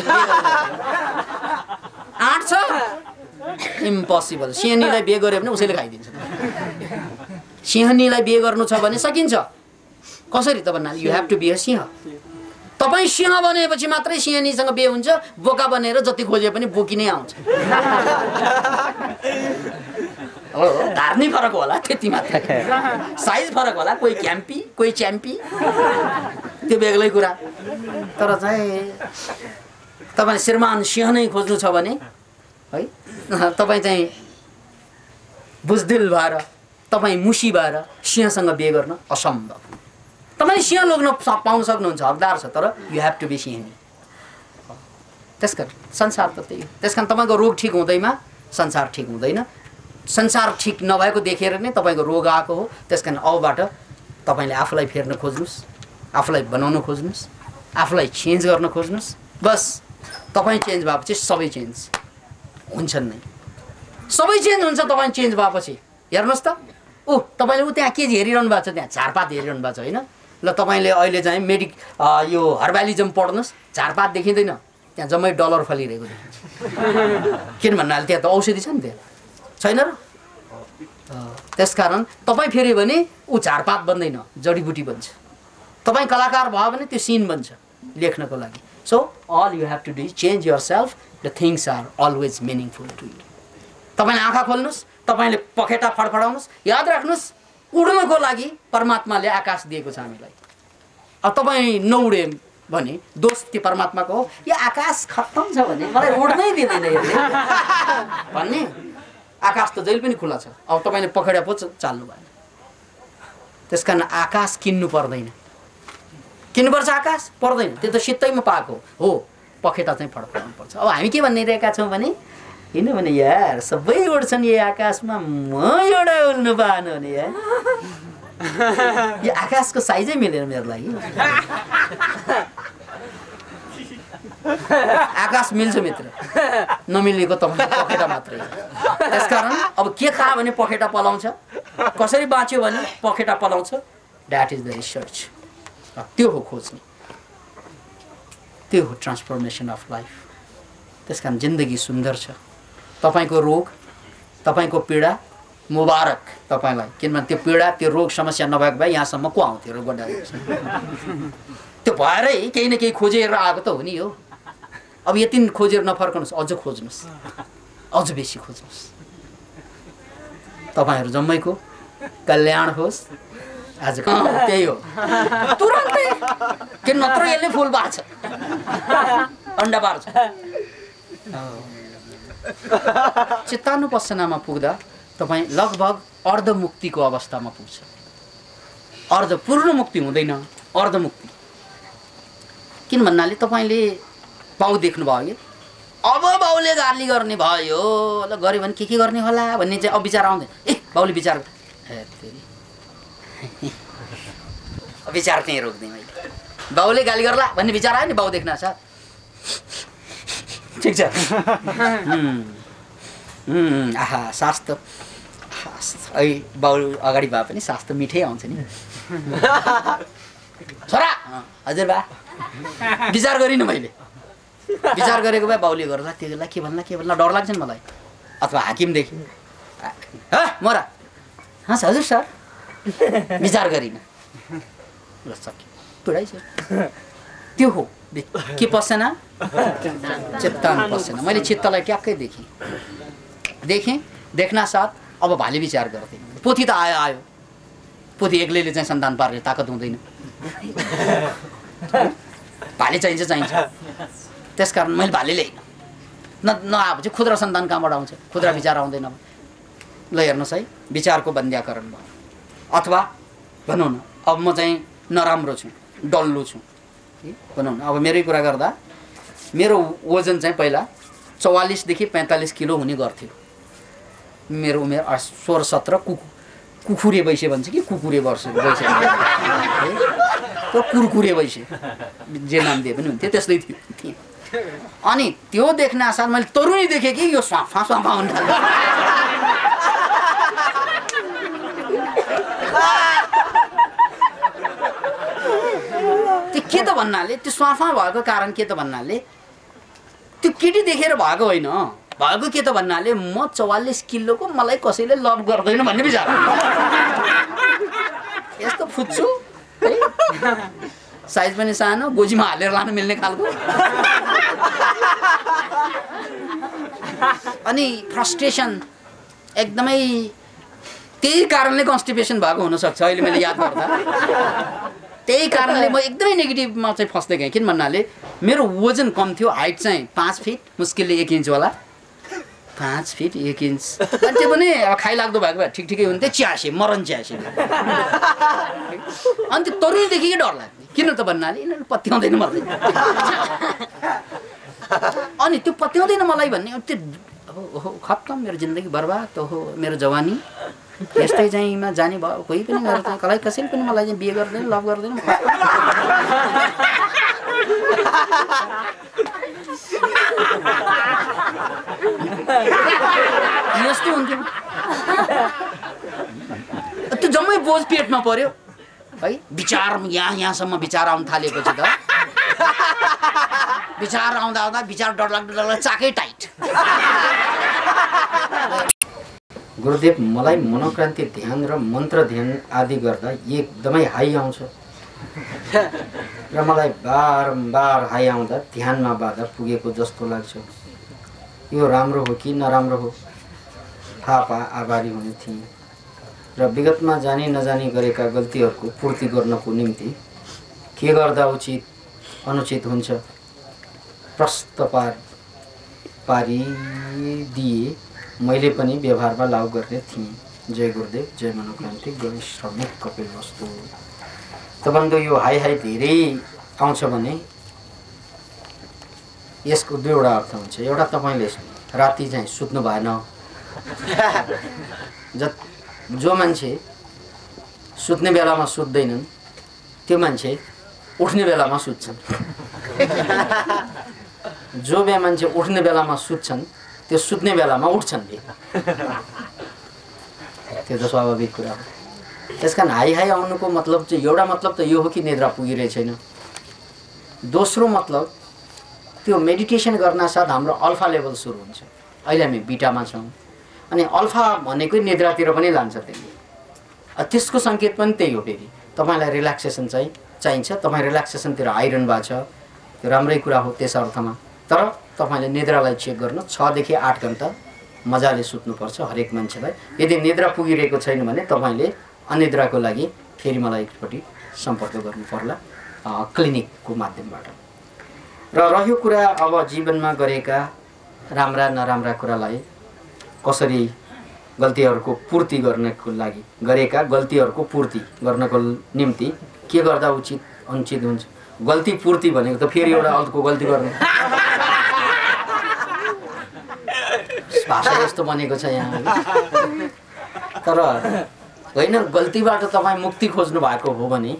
आँट छ, इम्पोसिबल। सिंहनीलाई बिहे गऱ्यो भने उसैले खाइदिन्छ। सिंहनीलाई बिहे गर्नु छ भने सकिन्छ। कसरी त भन्नाले you have to be a सिंह। तपाईँ सिंह बनेपछि मात्रै सिंहनीसँग बिहे हुन्छ। बोका बनेर जति खोजे पनि बोकी नै आउँछ। हो, धार्नी फरक होला त्यति मात्र, साइज फरक होला, कोही क्याम्पी कोही च्याम्पी, त्यो बेग्लै कुरा। तर चाहिँ तपाईँ श्रीमान सिंह नै खोज्नु छ भने है, तपाईँ चाहिँ बुजदिल भएर, तपाईँ मुसी भएर सिंहसँग बिहे गर्न असम्भव। तपाईँ सिंह लोग्न पाउन सक्नुहुन्छ, हकदार छ, तर यु हेभ टु बी सिंहनी। त्यसकारण संसार त त्यही हो। त्यसकारण तपाईँको रोग ठिक हुँदैमा संसार ठिक हुँदैन। संसार ठिक नभएको देखेर नै तपाईँको रोग आएको हो। त्यसकारण अबबाट तपाईँले आफूलाई फेर्न खोज्नुहोस्, आफूलाई बनाउन खोज्नुहोस्, आफूलाई चेन्ज गर्न खोज्नुहोस्। बस तपाईँ चेन्ज भएपछि सबै चेन्ज हुन्छन् नै, सबै चेन्ज हुन्छ तपाईँ चेन्ज भएपछि। हेर्नुहोस् त, तपाईँले त्यहाँ के हेरिरहनु भएको छ? त्यहाँ झारपात हेरिरहनु भएको छ होइन? ल तपाईँले अहिले चाहिँ यो हर्बालिजम पढ्नुहोस्, झारपात देखिँदैन, त्यहाँ जम्मै डलर फलिरहेको देखिन्छ। किन भन्नाले त्यहाँ त औषधि छ नि, त्यहाँ छैन र? त्यसकारण तपाईँ फेरि भने ऊ झारपात बन्दैन, जडीबुटी बन्छ। तपाईँ कलाकार भयो भने त्यो सिन बन्छ लेख्नको लागि। So all you have to do change yourself, the things are always meaningful to you. तपाईँले आँखा खोल्नुहोस्, तपाईँले पखेटा फडफडाउनुहोस्, याद राख्नुहोस् उड्नको लागि परमात्माले आकाश दिएको छ हामीलाई। अब तपाईँ नउडे भने दोष त्यो परमात्माको हो, यो आकाश खत्तम छ भने मलाई उड्नै दिँदैन यसले भन्ने। आकाश त जहिले पनि खुला छ। अब तपाईँले पखेटा पो चाल्नु भएन। त्यसकारण आकाश किन्नु पर्दैन। किन्नुपर्छ आकाश? पर्दैन, त्यो त सित्तैमा पाएको हो। पखेटा चाहिँ फडफडाउनु पर्छ। अब हामी के भनिरहेका छौँ भने किनभने यार सबै उड्छन् यो आकाशमा, म एउटा उड्नु पाएन भने यार यो आकाशको साइजै मिलेन मेरो लागि। आकाश मिल्छ मित्र, नमिलेको तपाईँको पखेटा मात्रै। त्यसकारण अब के खायो भने पखेटा पलाउँछ, कसरी बाँच्यो भने पखेटा पलाउँछ। That is the research. त्यो हो खोज्ने, त्यो हो ट्रान्सफर्मेसन अफ लाइफ। त्यसकारण जिन्दगी सुन्दर छ। तपाईँको रोग, तपाईँको पीडा मुबारक तपाईँलाई, किनभने त्यो पीडा त्यो रोग समस्या नभएको भए यहाँसम्म को आउँथ्यो र गड्डा त्यो भएरै केही न केही खोजेर आएको त हो नि हो। अब यति खोजेर नफर्कनुहोस्, अझ खोज्नुहोस्, अझ बेसी खोज्नुहोस्। तपाईँहरू जम्मैको कल्याण होस्। आज त्यही हो तुरन्तै, किन नत्र यसले फुल बार्छ, अन्डा बार्छ। चित्तानुपස්සनामा पुग्दा तपाईँ लगभग अर्धमुक्तिको अवस्थामा पुग्छ। पूर्ण मुक्ति हुँदैन, अर्धमुक्ति। किन भन्नाले तपाईँले बाउ देख्नुभयो कि अब बाउले गाली गर्ने भयो, ल गऱ्यो भने के गर्ने होला भन्ने चाहिँ अब विचार आउँदैन। ए बाउले विचार विचार त्यहीँ रोक्दिएँ मैले। बाउले गाली गर्ला भन्ने विचार आयो नि, बाउ देख्न छ ठिक छ। आहा सास त अहिले बाउ अगाडि भए पनि सास त मिठै आउँछ नि। छोरा हजुर बा विचार गरिनँ मैले। विचार गरेको भए बाउले गर्ला, त्यसलाई के भन्ला डर लाग्छ नि मलाई। अथवा हाकिमदेखि मोरा हाँ हजुर सर विचार गरिनँ, ल सक्यो, पुरै छ। त्यो हो के पसेना, चित्तानुपसेना। मैले चित्तलाई ट्याक्कै देखेँ, देख्न साथ अब भाले विचार गर्थेँ। पोथी त आयो, पोथी एक्लैले चाहिँ सन्तान पार्ने ताकत हुँदैन, भाले चाहिन्छ। त्यसकारण मैले भाले ल्याइनँ। नआएको चाहिँ खुद्रा सन्तान कहाँबाट आउँछ, खुद्रा विचार आउँदैन। ल हेर्नुहोस् है, विचारको बन्द्याकरण भयो। अथवा भनौँ न अब म चाहिँ नराम्रो छु, डल्लो छु भनौँ न। अब मेरै कुरा गर्दा मेरो वजन चाहिँ पहिला 44 देखि 45 किलो हुने गर्थ्यो। मेरो उमेर 16-17 कुखुरे वैसे भन्छ कि कुकुरे वर्ष वैसे त्यो कुरकुरे वैसे जे नाम दिए पनि हुन्थ्यो, त्यस्तै थियो। अनि त्यो देख्न साथ मैले तरुणी देखेँ कि यो स्वाफा हुन थाल्यो। त्यो के त भन्नाले, त्यो स्वाफा भएको कारण के त भन्नाले त्यो केटी देखेर भएको होइन, भएको के त भन्नाले म 44 किलोको मलाई कसैले लभ गर्दैन भन्ने विचार। यस्तो फुच्छु साइज पनि सानो, गोजीमा हालेर लान मिल्ने खालको। अनि फ्रस्ट्रेसन एकदमै, त्यही कारणले कन्स्टिपेसन भएको हुनसक्छ अहिले मैले याद गर्दा। त्यही कारणले म एकदमै नेगेटिभमा चाहिँ फस्दै गएँ। किन भन्नाले मेरो वजन कम थियो, हाइट चाहिँ 5 फिट मुस्किलले 1 इन्च होला, 5 फिट 1 इन्च। अनि त्यो पनि खाइलाग्दो भएको भए ठिकै हुन्थ्यो, च्यासे मरण च्यासे। अनि त्यो तरुणीदेखि डर लाग्ने, किन त भन्नाले यिनीहरू पत्याउँदैन मलाई। अनि त्यो पत्याउँदैन मलाई भन्ने त्यो ओहो खत्तम, मेरो जिन्दगी बर्बाद, ओहो मेरो जवानी यस्तै चाहिँमा जाने भयो। कोही पनि मेरो चाहिँ कसैले पनि मलाई चाहिँ बिहे गर्दैन, लभ गर्दैन। यस्तो हुन्थ्यो। त्यो जम्मै बोझ पेटमा पर्यो है। विचार यहाँसम्म विचार आउन थालेपछि त विचार आउँदा विचार डरलाग्दो चाकै टाइट। गुरुदेव मलाई मनोक्रान्ति ध्यान र मन्त्र ध्यान आदि गर्दा एकदमै हाई आउँछ र मलाई बारम्बार हाई आउँदा ध्यानमा बाधा पुगेको जस्तो लाग्छ। यो राम्रो हो कि नराम्रो हो थाहा पा आभारी हुने थिएँ। र विगतमा जानी नजानी गरेका गल्तीहरूको पूर्ति गर्नको निम्ति के गर्दा उचित अनुचित हुन्छ प्रश्न पारिदिए मैले पनि व्यवहारमा लागू गर्ने थिएँ। जय गुरुदेव, जय मनोक्रान्ति, गणेश श्रमिक कपिल वस्तु। तपाईँको यो हाई हाई धेरै आउँछ भने यसको दुईवटा अर्थ हुन्छ। एउटा, तपाईँले राति चाहिँ सुत्नु भएन। जो मान्छे सुत्ने बेलामा सुत्दैनन् त्यो मान्छे उठ्ने बेलामा सुत्छन्। जो मान्छे उठ्ने बेलामा सुत्छन् त्यो सुत्ने बेलामा उठ्छन्। त्यो त स्वाभाविक कुरा हो। त्यसकारण हाई हाई आउनुको मतलब चाहिँ एउटा मतलब त यो हो कि निद्रा पुगिरहेको छैन। दोस्रो मतलब त्यो मेडिटेसन गर्न साथ हाम्रो अल्फा लेभल सुरु हुन्छ। अहिले हामी बिटामा छौँ अनि अल्फा भनेकै निद्रातिर पनि लान्छ। त्यसले त्यसको सङ्केत पनि त्यही हो। फेरि तपाईँलाई रिल्याक्सेसन चाहिन्छ। तपाईँ रिल्याक्सेसनतिर आइरहनु भएको छ, त्यो राम्रै कुरा हो त्यस अर्थमा। तर तपाईँले निद्रालाई चेक गर्नु 6 देखि 8 घन्टा मजाले सुत्नुपर्छ हरेक मान्छेलाई। यदि निद्रा पुगिरहेको छैन भने तपाईँले अनिद्राको लागि फेरि मलाई एकपट्टि सम्पर्क गर्नु पर्ला क्लिनिकको माध्यमबाट। र रह्यो कुरा अब जीवनमा गरेका राम्रा नराम्रा कुरालाई कसरी गल्तीहरूको पूर्ति गर्नको लागि गरेका गल्तीहरूको पूर्ति गर्नको निम्ति के गर्दा उचित अनुचित हुन्छ। गल्ती पूर्ति भनेको त फेरि एउटा अर्को गल्ती गर्ने भाषा जस्तो बनेको छ यहाँ। तर होइन, गल्तीबाट तपाईँ मुक्ति खोज्नु भएको हो भने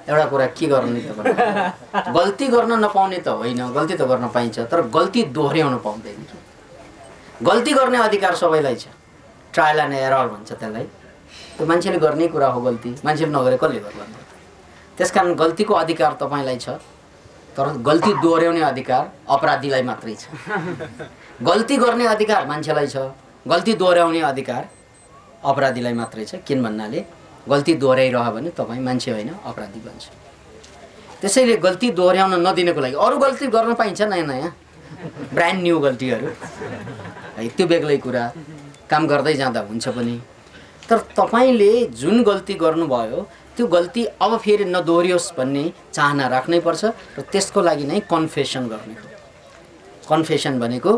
एउटा कुरा के गर्ने त भन्नु। गल्ती गर्न नपाउने त होइन, गल्ती त गर्न पाइन्छ, तर गल्ती दोहोऱ्याउन पाउँदैन। गल्ती गर्ने अधिकार सबैलाई छ। ट्रायल एन्ड एरर भन्छ त्यसलाई। त्यो मान्छेले गर्ने कुरा हो गल्ती। मान्छेले नगरे कसले गर्ला? त्यसकारण गल्तीको अधिकार तपाईँलाई छ, तर गल्ती दोहोऱ्याउने अधिकार अपराधीलाई मात्रै छ। गल्ती गर्ने अधिकार मान्छेलाई छ, गल्ती दोहोऱ्याउने अधिकार अपराधीलाई मात्रै छ। किन भन्नाले गल्ती दोहोऱ्याइरह्यो भने तपाईँ मान्छे होइन अपराधी बन्छ। त्यसैले गल्ती दोहोऱ्याउन नदिनको लागि अरू गल्ती गर्न पाइन्छ, नयाँ नयाँ ब्रान्ड न्यू गल्तीहरू है, त्यो बेग्लै कुरा, काम गर्दै जाँदा हुन्छ पनि। तर तपाईँले जुन गल्ती गर्नुभयो त्यो गल्ती अब फेरि नदोहोरियोस् भन्ने चाहना राख्नै पर्छ। र त्यसको लागि नै कन्फेसन गर्ने हो। कन्फेसन भनेको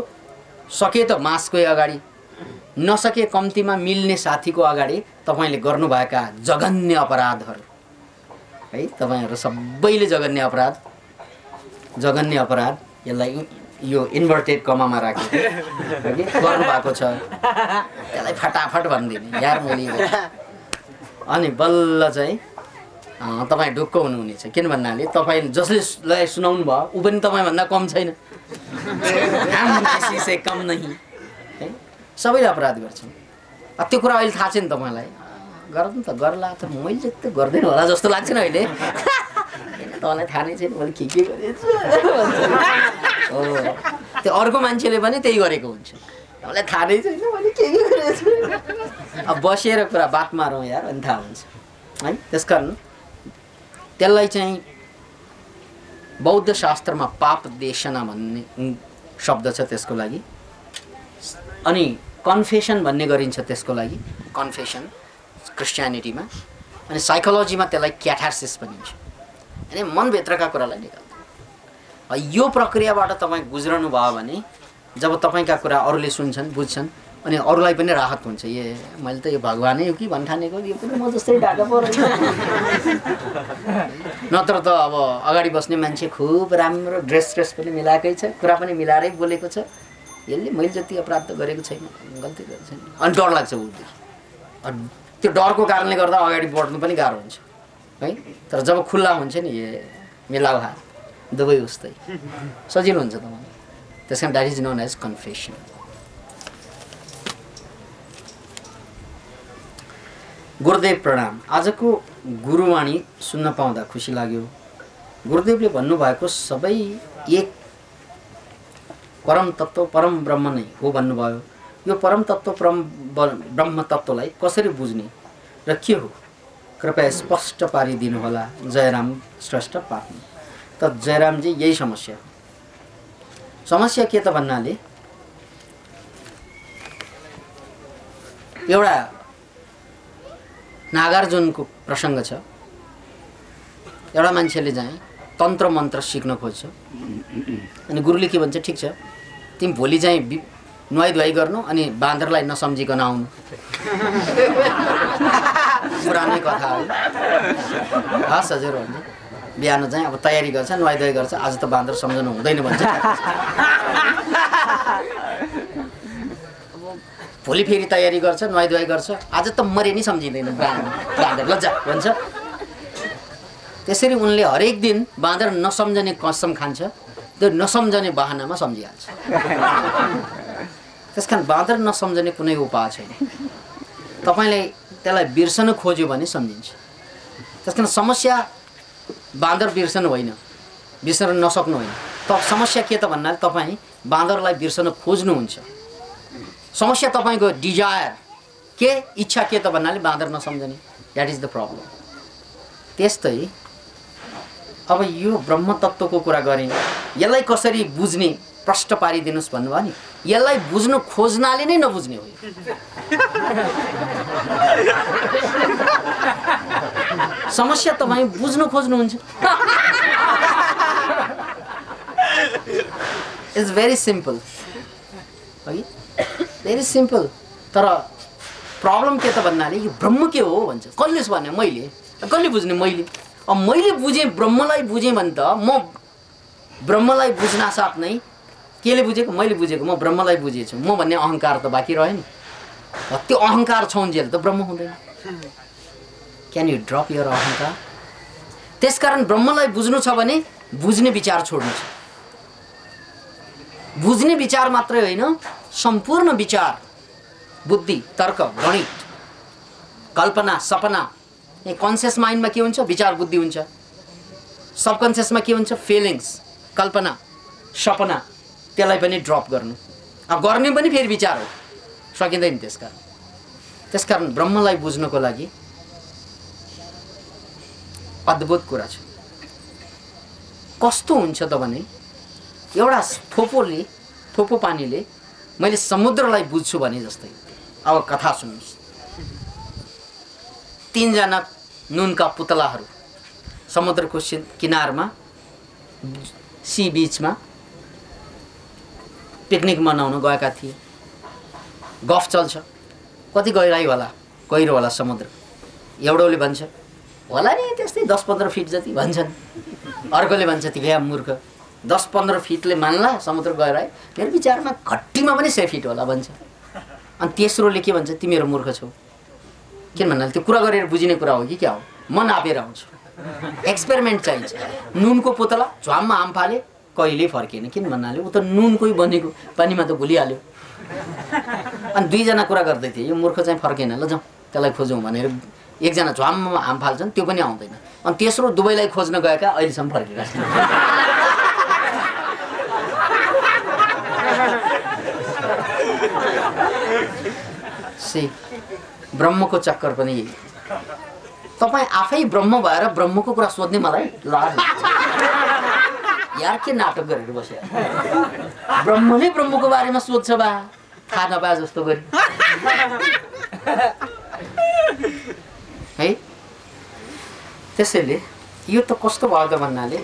सके त मासकै अगाडि, नसके कम्तीमा मिल्ने साथीको अगाडि तपाईँले गर्नुभएका जघन्य अपराधहरू है, तपाईँहरू सबैले जघन्य अपराध यसलाई यो इन्भर्टेड कमामा राखेर गर्नुभएको छ, त्यसलाई फटाफट भनिदिने यार मैले। अनि बल्ल चाहिँ तपाईँ ढुक्क हुनुहुनेछ। किन भन्नाले तपाईँ जसले सुनाउनु भयो ऊ पनि तपाईँभन्दा कम छैन। हम किसी से कम नहीं है। सबैले अपराध गर्छन्। त्यो कुरा अहिले थाहा छ नि तपाईँलाई। गर्नु त गर्ला, तर मैले चाहिँ त गर्दैन होला जस्तो लाग्छ नि अहिले। तपाईँलाई थाहा नै छैन मैले के गरेछु। हो, त्यो अर्को मान्छेले पनि त्यही गरेको हुन्छ। तपाईँलाई थाहा नै छैन मैले के गरेछु। अब बसेर कुरा बात मारौँ यार अनि थाहा हुन्छ है। त्यसकारण त्यसलाई चाहिँ बौद्ध शास्त्रमा पाप देशना भन्ने शब्द छ त्यसको लागि। अनि कन्फेसन भन्ने गरिन्छ त्यसको लागि, कन्फेसन क्रिस्चियनिटीमा। अनि साइकोलोजीमा त्यसलाई क्याथार्सिस भनिन्छ। अनि मनभित्रका कुरालाई निकाल्नु। यो प्रक्रियाबाट तपाईँ गुज्रनु भयो भने जब तपाईँका कुरा अरूले सुन्छन् बुझ्छन् अनि अरूलाई पनि राहत हुन्छ। ए मैले त यो भगवानै हो कि भन्ठानेको, यो पनि म जस्तै ढाका परेछ। नत्र त अब अगाडि बस्ने मान्छे खुब राम्रो ड्रेस पनि मिलाएकै छ, कुरा पनि मिलाएरै बोलेको छ, यसले मैले जति अपराध त गरेको छैन, गल्ती गरेको छैन। अनि डर लाग्छ उसले। त्यो डरको कारणले गर्दा अगाडि बढ्नु पनि गाह्रो हुन्छ है। तर जब खुल्ला हुन्छ नि ए मिलाउ हात दुवै उस्तै सजिलो हुन्छ तपाईँलाई। त्यस कारण that is known as confession. गुरुदेव प्रणाम। आजको गुरुवाणी सुन्न पाउँदा खुसी लाग्यो। गुरुदेवले भन्नुभएको सबै एक परम तत्त्व परम ब्रह्म नै हो भन्नुभयो। यो परम तत्त्व परम ब्रह्म तत्त्वलाई कसरी बुझ्ने र के हो कृपया स्पष्ट पारिदिनु होला। जयराम श्रेष्ठ पार्नु। त जयरामजी यही समस्या हो। समस्या के त भन्नाले एउटा नागार्जुनको प्रसङ्ग छ। एउटा मान्छेले चाहिँ तन्त्र मन्त्र सिक्न खोज्छ अनि गुरुले के भन्छ, ठिक छ तिमी भोलि चाहिँ नुहाई धुवाई गर्नु अनि बाँदरलाई नसम्झिकन आउनु। पुरानै कथा हो। हस् हजुर भन्छ। बिहान चाहिँ अब तयारी गर्छ, नुहाई धुवाई गर्छ, आज त बाँदर सम्झनु हुँदैन भन्छ। भोलि फेरि तयारी गर्छ, नुहाई धुवाई गर्छ, आज त मरे नि सम्झिँदैन बाँदर, लज्जा भन्छ। त्यसरी उनले हरेक दिन बाँदर नसम्झने कसम खान्छ, त्यो नसम्झने बहानामा सम्झिहाल्छ। त्यसकारण बाँदर नसम्झने कुनै उपाय छैन। तपाईँले त्यसलाई बिर्सन खोज्यो भने सम्झिन्छ। त्यसकारण समस्या बाँदर बिर्सनु होइन, बिर्सन नसक्नु होइन। समस्या के त भन्नाले तपाईँ बाँदरलाई बिर्सन खोज्नुहुन्छ। समस्या तपाईँको डिजायर के, इच्छा के त भन्नाले बाँदर नसम्झने, द्याट इज द प्रब्लम। त्यस्तै अब यो ब्रह्म तत्त्वको कुरा गरेँ, यसलाई कसरी बुझ्ने प्रष्ट पारिदिनुहोस् भन्नुभयो नि। यसलाई बुझ्नु खोज्नाले नै नबुझ्ने हो। समस्या तपाईँ बुझ्नु खोज्नुहुन्छ। It's very simple, very simple. तर प्रब्लम के त भन्नाले यो ब्रह्म के हो भन्छ। कसले भने मैले, कसले बुझ्ने मैले। अब मैले बुझेँ, ब्रह्मलाई बुझेँ भने त म ब्रह्मलाई बुझ्न साथ नै केले बुझेको, मैले बुझेको, म ब्रह्मलाई बुझेछु, म भन्ने अहङ्कार त बाँकी रह्यो नि। त्यो अहङ्कार छौन्जेल त ब्रह्म हुँदैन। क्यान यु ड्रप यर अहङ्कार। त्यसकारण ब्रह्मलाई बुझ्नु छ भने बुझ्ने विचार छोड्नु छ। बुझ्ने विचार मात्रै होइन, सम्पूर्ण विचार, बुद्धि, तर्क, गणित, कल्पना, सपना। ए कन्सियस माइन्डमा के हुन्छ, विचार बुद्धि हुन्छ। सबकन्सियसमा के हुन्छ, फिलिङ्स, कल्पना, सपना। त्यसलाई पनि ड्रप गर्नु, गर्ने पनि फेरि विचार हो, सकिँदैन। त्यसकारण ब्रह्मलाई बुझ्नको लागि अद्भुत कुरा छ। कस्तो हुन्छ त भने एउटा थोपो पानीले मैले समुद्रलाई बुझ्छु भने जस्तै। अब कथा सुन्नुहोस्। 3 जना नुनका पुतलाहरू समुद्रको किनारमा, सी बीचमा पिकनिक मनाउन गएका थिए। गफ चल्छ, कति गहिराई होला, गहिरो होला समुद्र। एउटोले भन्छ होला नि त्यस्तै 10-15 फिट जति भन्छन्। अर्कोले भन्छ तिमी मूर्ख, 10-15 फिटले मान्ला समुद्र गहिराई, मेरो विचारमा घट्टीमा पनि 100 फिट होला भन्छ। अनि तेस्रोले के भन्छ, तिमीहरू मूर्ख छौ। किन भन्नाले त्यो कुरा गरेर बुझिने कुरा हो कि क्या हो। म नापेर आउँछु, एक्सपेरिमेन्ट चाहिन्छ। नुनको पुतला झ्वाममा आम फाले, कहिले फर्किएन। किन भन्नाले ऊ त नुनकै बनेको पानीमा त भुलिहाल्यो। अनि 2 जना कुरा गर्दै थिए, यो मूर्ख चाहिँ फर्केन, ल जाउँ त्यसलाई खोजौँ भनेर। एकजना झ्वाममा आम फाल्छन्, त्यो पनि आउँदैन। अनि तेस्रो दुवैलाई खोज्न गएका अहिलेसम्म फर्केका छैन। ब्रह्मको चक्कर पनि यही। तपाईँ आफै ब्रह्म भएर ब्रह्मको कुरा सोध्ने मलाई लाज यार, के नाटक गरेर बस्यो। ब्रह्मले ब्रह्मको बारेमा सोध्छ बा, थाहा नपाए जस्तो गरी है। त्यसैले यो त कस्तो भयो त भन्नाले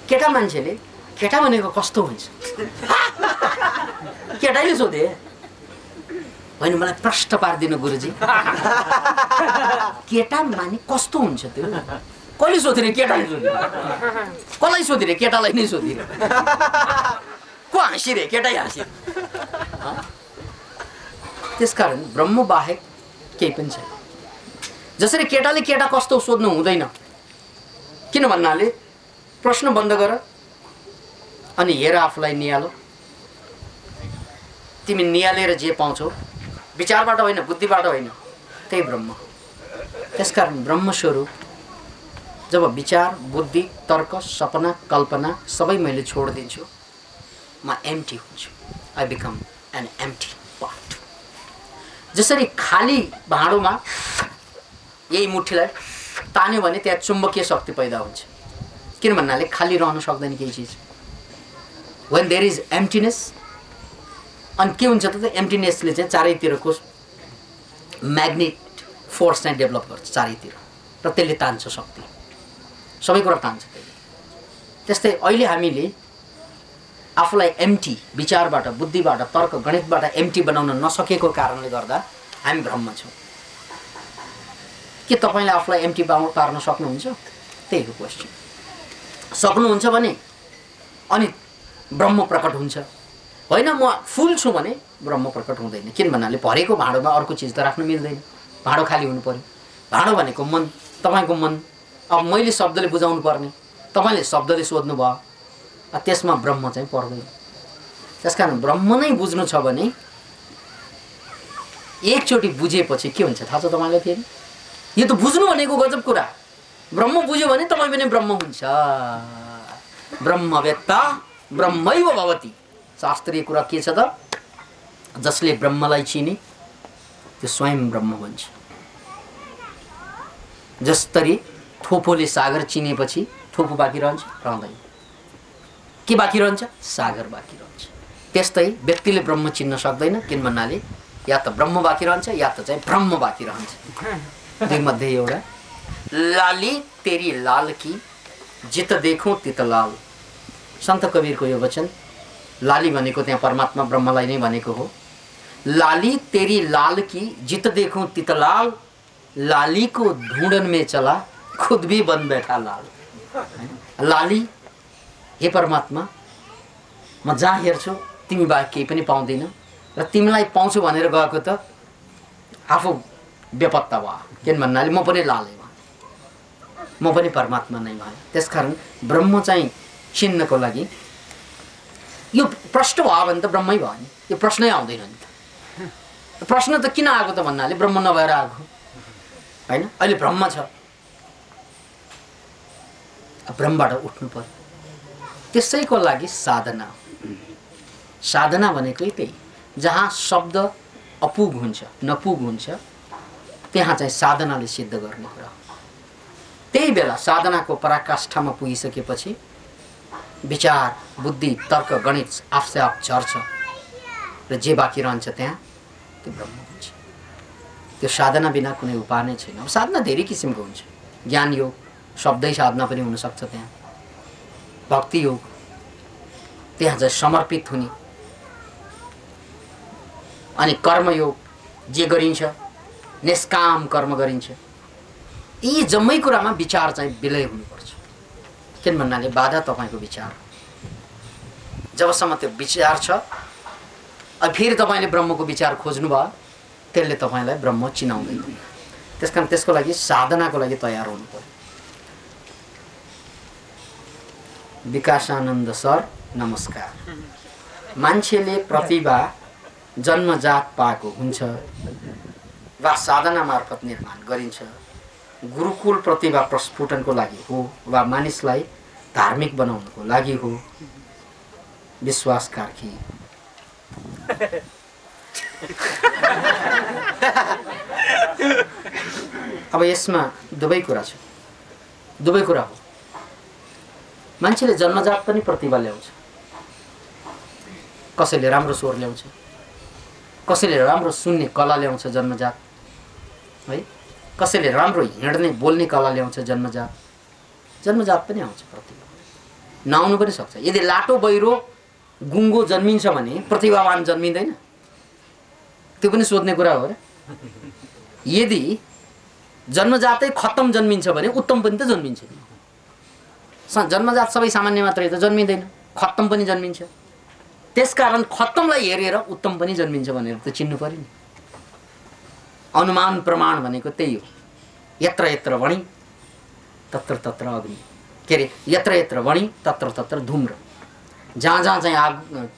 केटा मान्छेले केटा भनेको कस्तो हुन्छ केटाले सोधे होइन, मलाई प्रश्न पारिदिनु गुरुजी। केटा माने कस्तो हुन्छ त्यो? कसले सोधेर? केटाले सोधेर। कसलाई सोधेर? केटालाई नै सोधेर। को हाँसिरे? केटै हाँसिरे। त्यसकारण ब्रह्म बाहेक केही पनि छैन। जसरी केटाले केटा कस्तो सोध्नु हुँदैन, किन भन्नाले प्रश्न बन्द गर अनि हेर आफूलाई निहालो। तिमी निहालेर जे पाउँछौ विचारबाट होइन, बुद्धिबाट होइन, त्यही ब्रह्म। त्यसकारण ब्रह्मस्वरूप जब विचार, बुद्धि, तर्क, सपना, कल्पना सबै मैले छोडिदिन्छु, म एम्प्टी हुन्छु। आई बिकम एन एम्प्टी पट। जसरी खाली भाँडोमा यही मुठीलाई तान्यो भने त्यहाँ चुम्बकीय शक्ति पैदा हुन्छ। किन भन्नाले खाली रहन सक्दैन केही चिज। when there is emptiness, अनि के हुन्छ त एम्प्टीनेसले चाहिँ चारैतिरको म्याग्नेट फोर्स चाहिँ डेभलप गर्छ चारैतिर र त्यसले तान्छ शक्ति, सबै कुरा तान्छ त्यसले। त्यस्तै अहिले हामीले आफूलाई एम्टी विचारबाट, बुद्धिबाट, तर्क गणितबाट एम्टी बनाउन नसकेको कारणले गर्दा हामी भ्रममा छौँ। के तपाईँले आफूलाई एम्टी पार्न सक्नुहुन्छ? त्यही हो क्वेसन। सक्नुहुन्छ भने अनि ब्रह्म प्रकट हुन्छ। होइन म फुल छु भने ब्रह्म प्रकट हुँदैन। किन भन्नाले भरेको भाँडोमा अर्को चिज त राख्न मिल्दैन, भाँडो खाली हुनु पर्यो। भाँडो भनेको मन, तपाईँको मन। अब मैले शब्दले बुझाउनु पर्ने, तपाईँले शब्दले सोध्नु भयो, त्यसमा ब्रह्म चाहिँ पर्दैन। त्यसकारण ब्रह्म नै बुझ्नु छ भने एकचोटि बुझेपछि के हुन्छ थाहा छ तपाईँलाई? फेरि यो त बुझ्नु भनेको गजब कुरा। ब्रह्म बुझ्यो भने तपाईँ पनि ब्रह्म हुन्छ। ब्रह्मवेत्ता ब्रह्मैव भवति। शास्त्रीय कुरा के छ त? जसले ब्रह्मलाई चिने त्यो स्वयं ब्रह्म बन्छ। जसरी थोपोले सागर चिनेपछि थोपो बाँकी रहन्छ? रहँदैन। के बाँकी रहन्छ? सागर बाँकी रहन्छ। त्यस्तै व्यक्तिले ब्रह्म चिन्न सक्दैन। किन भन्नाले या त ब्रह्म बाँकी रहन्छ या त चाहिँ ब्रह्म बाँकी रहन्छ। दुई मध्ये एउटा। लाली तेरी लाल की जित देखौँ तित लाल। सन्त कबीरको यो वचन। लाली भनेको त्यहाँ परमात्मा ब्रह्मलाई नै भनेको हो। लाली तेरी लाल की जित देखौँ तित लाल, लाली को ढूंढन में चला खुद भी बन बैठा लाल। लाली, हे परमात्मा, म जहाँ हेर्छु तिमी बाहेक केही पनि पाउँदिन र तिमीलाई पाउँछु भनेर गएको त आफू बेपत्ता भयो। किन भन्नाले म पनि लालै भएँ, म पनि परमात्मा नै भएँ। त्यसकारण ब्रह्म चाहिँ चिन्नको लागि यो प्रश्न भयो भने त ब्रह्मै भयो नि। यो प्रश्नै आउँदैन नि त। प्रश्न त किन आएको त भन्नाले ब्रह्म नभएर आएको होइन। अहिले ब्रह्म छ, ब्रह्मबाट उठ्नु पर्यो। त्यसैको लागि साधना। साधना भनेकै त्यही, जहाँ शब्द अपुग हुन्छ, नपुग हुन्छ, त्यहाँ चाहिँ साधनाले सिद्ध गर्ने कुरा हो। त्यही बेला साधनाको पराकाष्ठामा पुगिसकेपछि विचार, बुद्धि, तर्क, गणित आफसे आप झर्छ र जे बाँकी रहन्छ त्यहाँ त्यो ब्रह्म हुन्छ। त्यो साधना बिना कुनै उपाय नै छैन। अब साधना धेरै किसिमको हुन्छ। ज्ञान योग, शब्दै साधना पनि हुनसक्छ। त्यहाँ भक्ति योग, त्यहाँ चाहिँ समर्पित हुने। अनि कर्मयोग, जे गरिन्छ निष्काम कर्म गरिन्छ। यी जम्मै कुरामा विचार चाहिँ विलय हुनुपर्छ। किन भन्नाले बाधा तपाईँको विचार। जबसम्म त्यो विचार छ, अब फेरि तपाईँले ब्रह्मको विचार खोज्नु भयो, त्यसले तपाईँलाई ब्रह्म चिनाउँदैन। त्यसकारण त्यसको लागि साधनाको लागि तयार हुनु पर्यो। विकासानन्द सर नमस्कार। मान्छेले प्रतिभा जन्मजात पाएको हुन्छ वा साधना मार्फत निर्माण गरिन्छ। गुरुकुल प्रतिभा प्रस्फुटनको लागि हो वा मानिसलाई धार्मिक बनाउनको लागि हो। विश्वास कार्की। अब यसमा दुवै कुरा छ, दुवै कुरा हो। मान्छेले जन्मजात पनि प्रतिभा ल्याउँछ। कसैले राम्रो स्वर ल्याउँछ, कसैले राम्रो सुन्ने कला ल्याउँछ जन्मजात है, कसैले राम्रो हिँड्ने बोल्ने कला ल्याउँछ जन्मजात। जन्मजात पनि आउँछ प्रतिभा, नआउनु पनि सक्छ। यदि लाटो बहिरो गुङ्गो जन्मिन्छ भने प्रतिभावान जन्मिँदैन? त्यो पनि सोध्ने कुरा हो र। यदि जन्मजातै खत्तम जन्मिन्छ भने उत्तम पनि त जन्मिन्छ। जन्मजात सबै सामान्य मात्रै त जन्मिँदैन, खत्तम पनि जन्मिन्छ। त्यसकारण खत्तमलाई हेरेर उत्तम पनि जन्मिन्छ भनेर त चिन्नु पर्यो नि। अनुमान प्रमाण भनेको त्यही हो। यत्र यत्र वणि तत्र तत्र अग्नि, के अरे यत्र यत्र वणि तत्र तत्र धुम्र। जहाँ जहाँ चाहिँ आग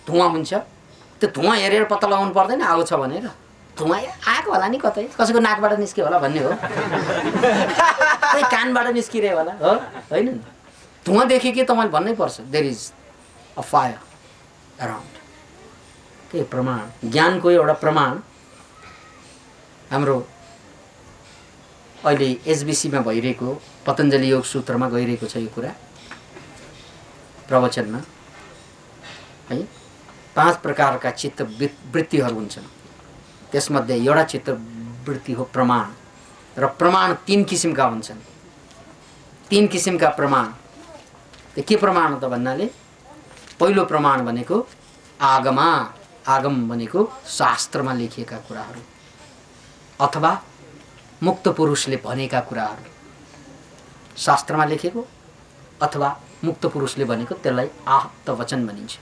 धुवाँ हुन्छ त्यो धुवाँ हेरेर पत्ता लगाउनु पर्दैन आगो छ भनेर। धुवाँ आएको होला नि, कतै कसैको नाकबाट निस्क्यो होला भन्ने हो, कोही कानबाट निस्किरह्यो होला हो, होइन नि। धुवाँ देखेकै तपाईँले भन्नै पर्छ there is a fire around. के प्रमाण, ज्ञानको एउटा प्रमाण हाम्रो अहिले एसबिसीमा भइरहेको पतञ्जलि योग सूत्रमा गइरहेको छ यो कुरा प्रवचनमा है। 5 प्रकारका चित्त वृत्तिहरू हुन्छन्। त्यसमध्ये एउटा चित्त वृत्ति हो प्रमाण। र प्रमाण 3 किसिमका हुन्छन्। 3 किसिमका प्रमाण। के प्रमाण त भन्नाले पहिलो प्रमाण भनेको आगमा, आगम भनेको शास्त्रमा लेखिएका कुराहरू अथवा मुक्त पुरुषले भनेका कुराहरू। शास्त्रमा लेखेको अथवा मुक्त पुरुषले भनेको त्यसलाई आप्त वचन भनिन्छ।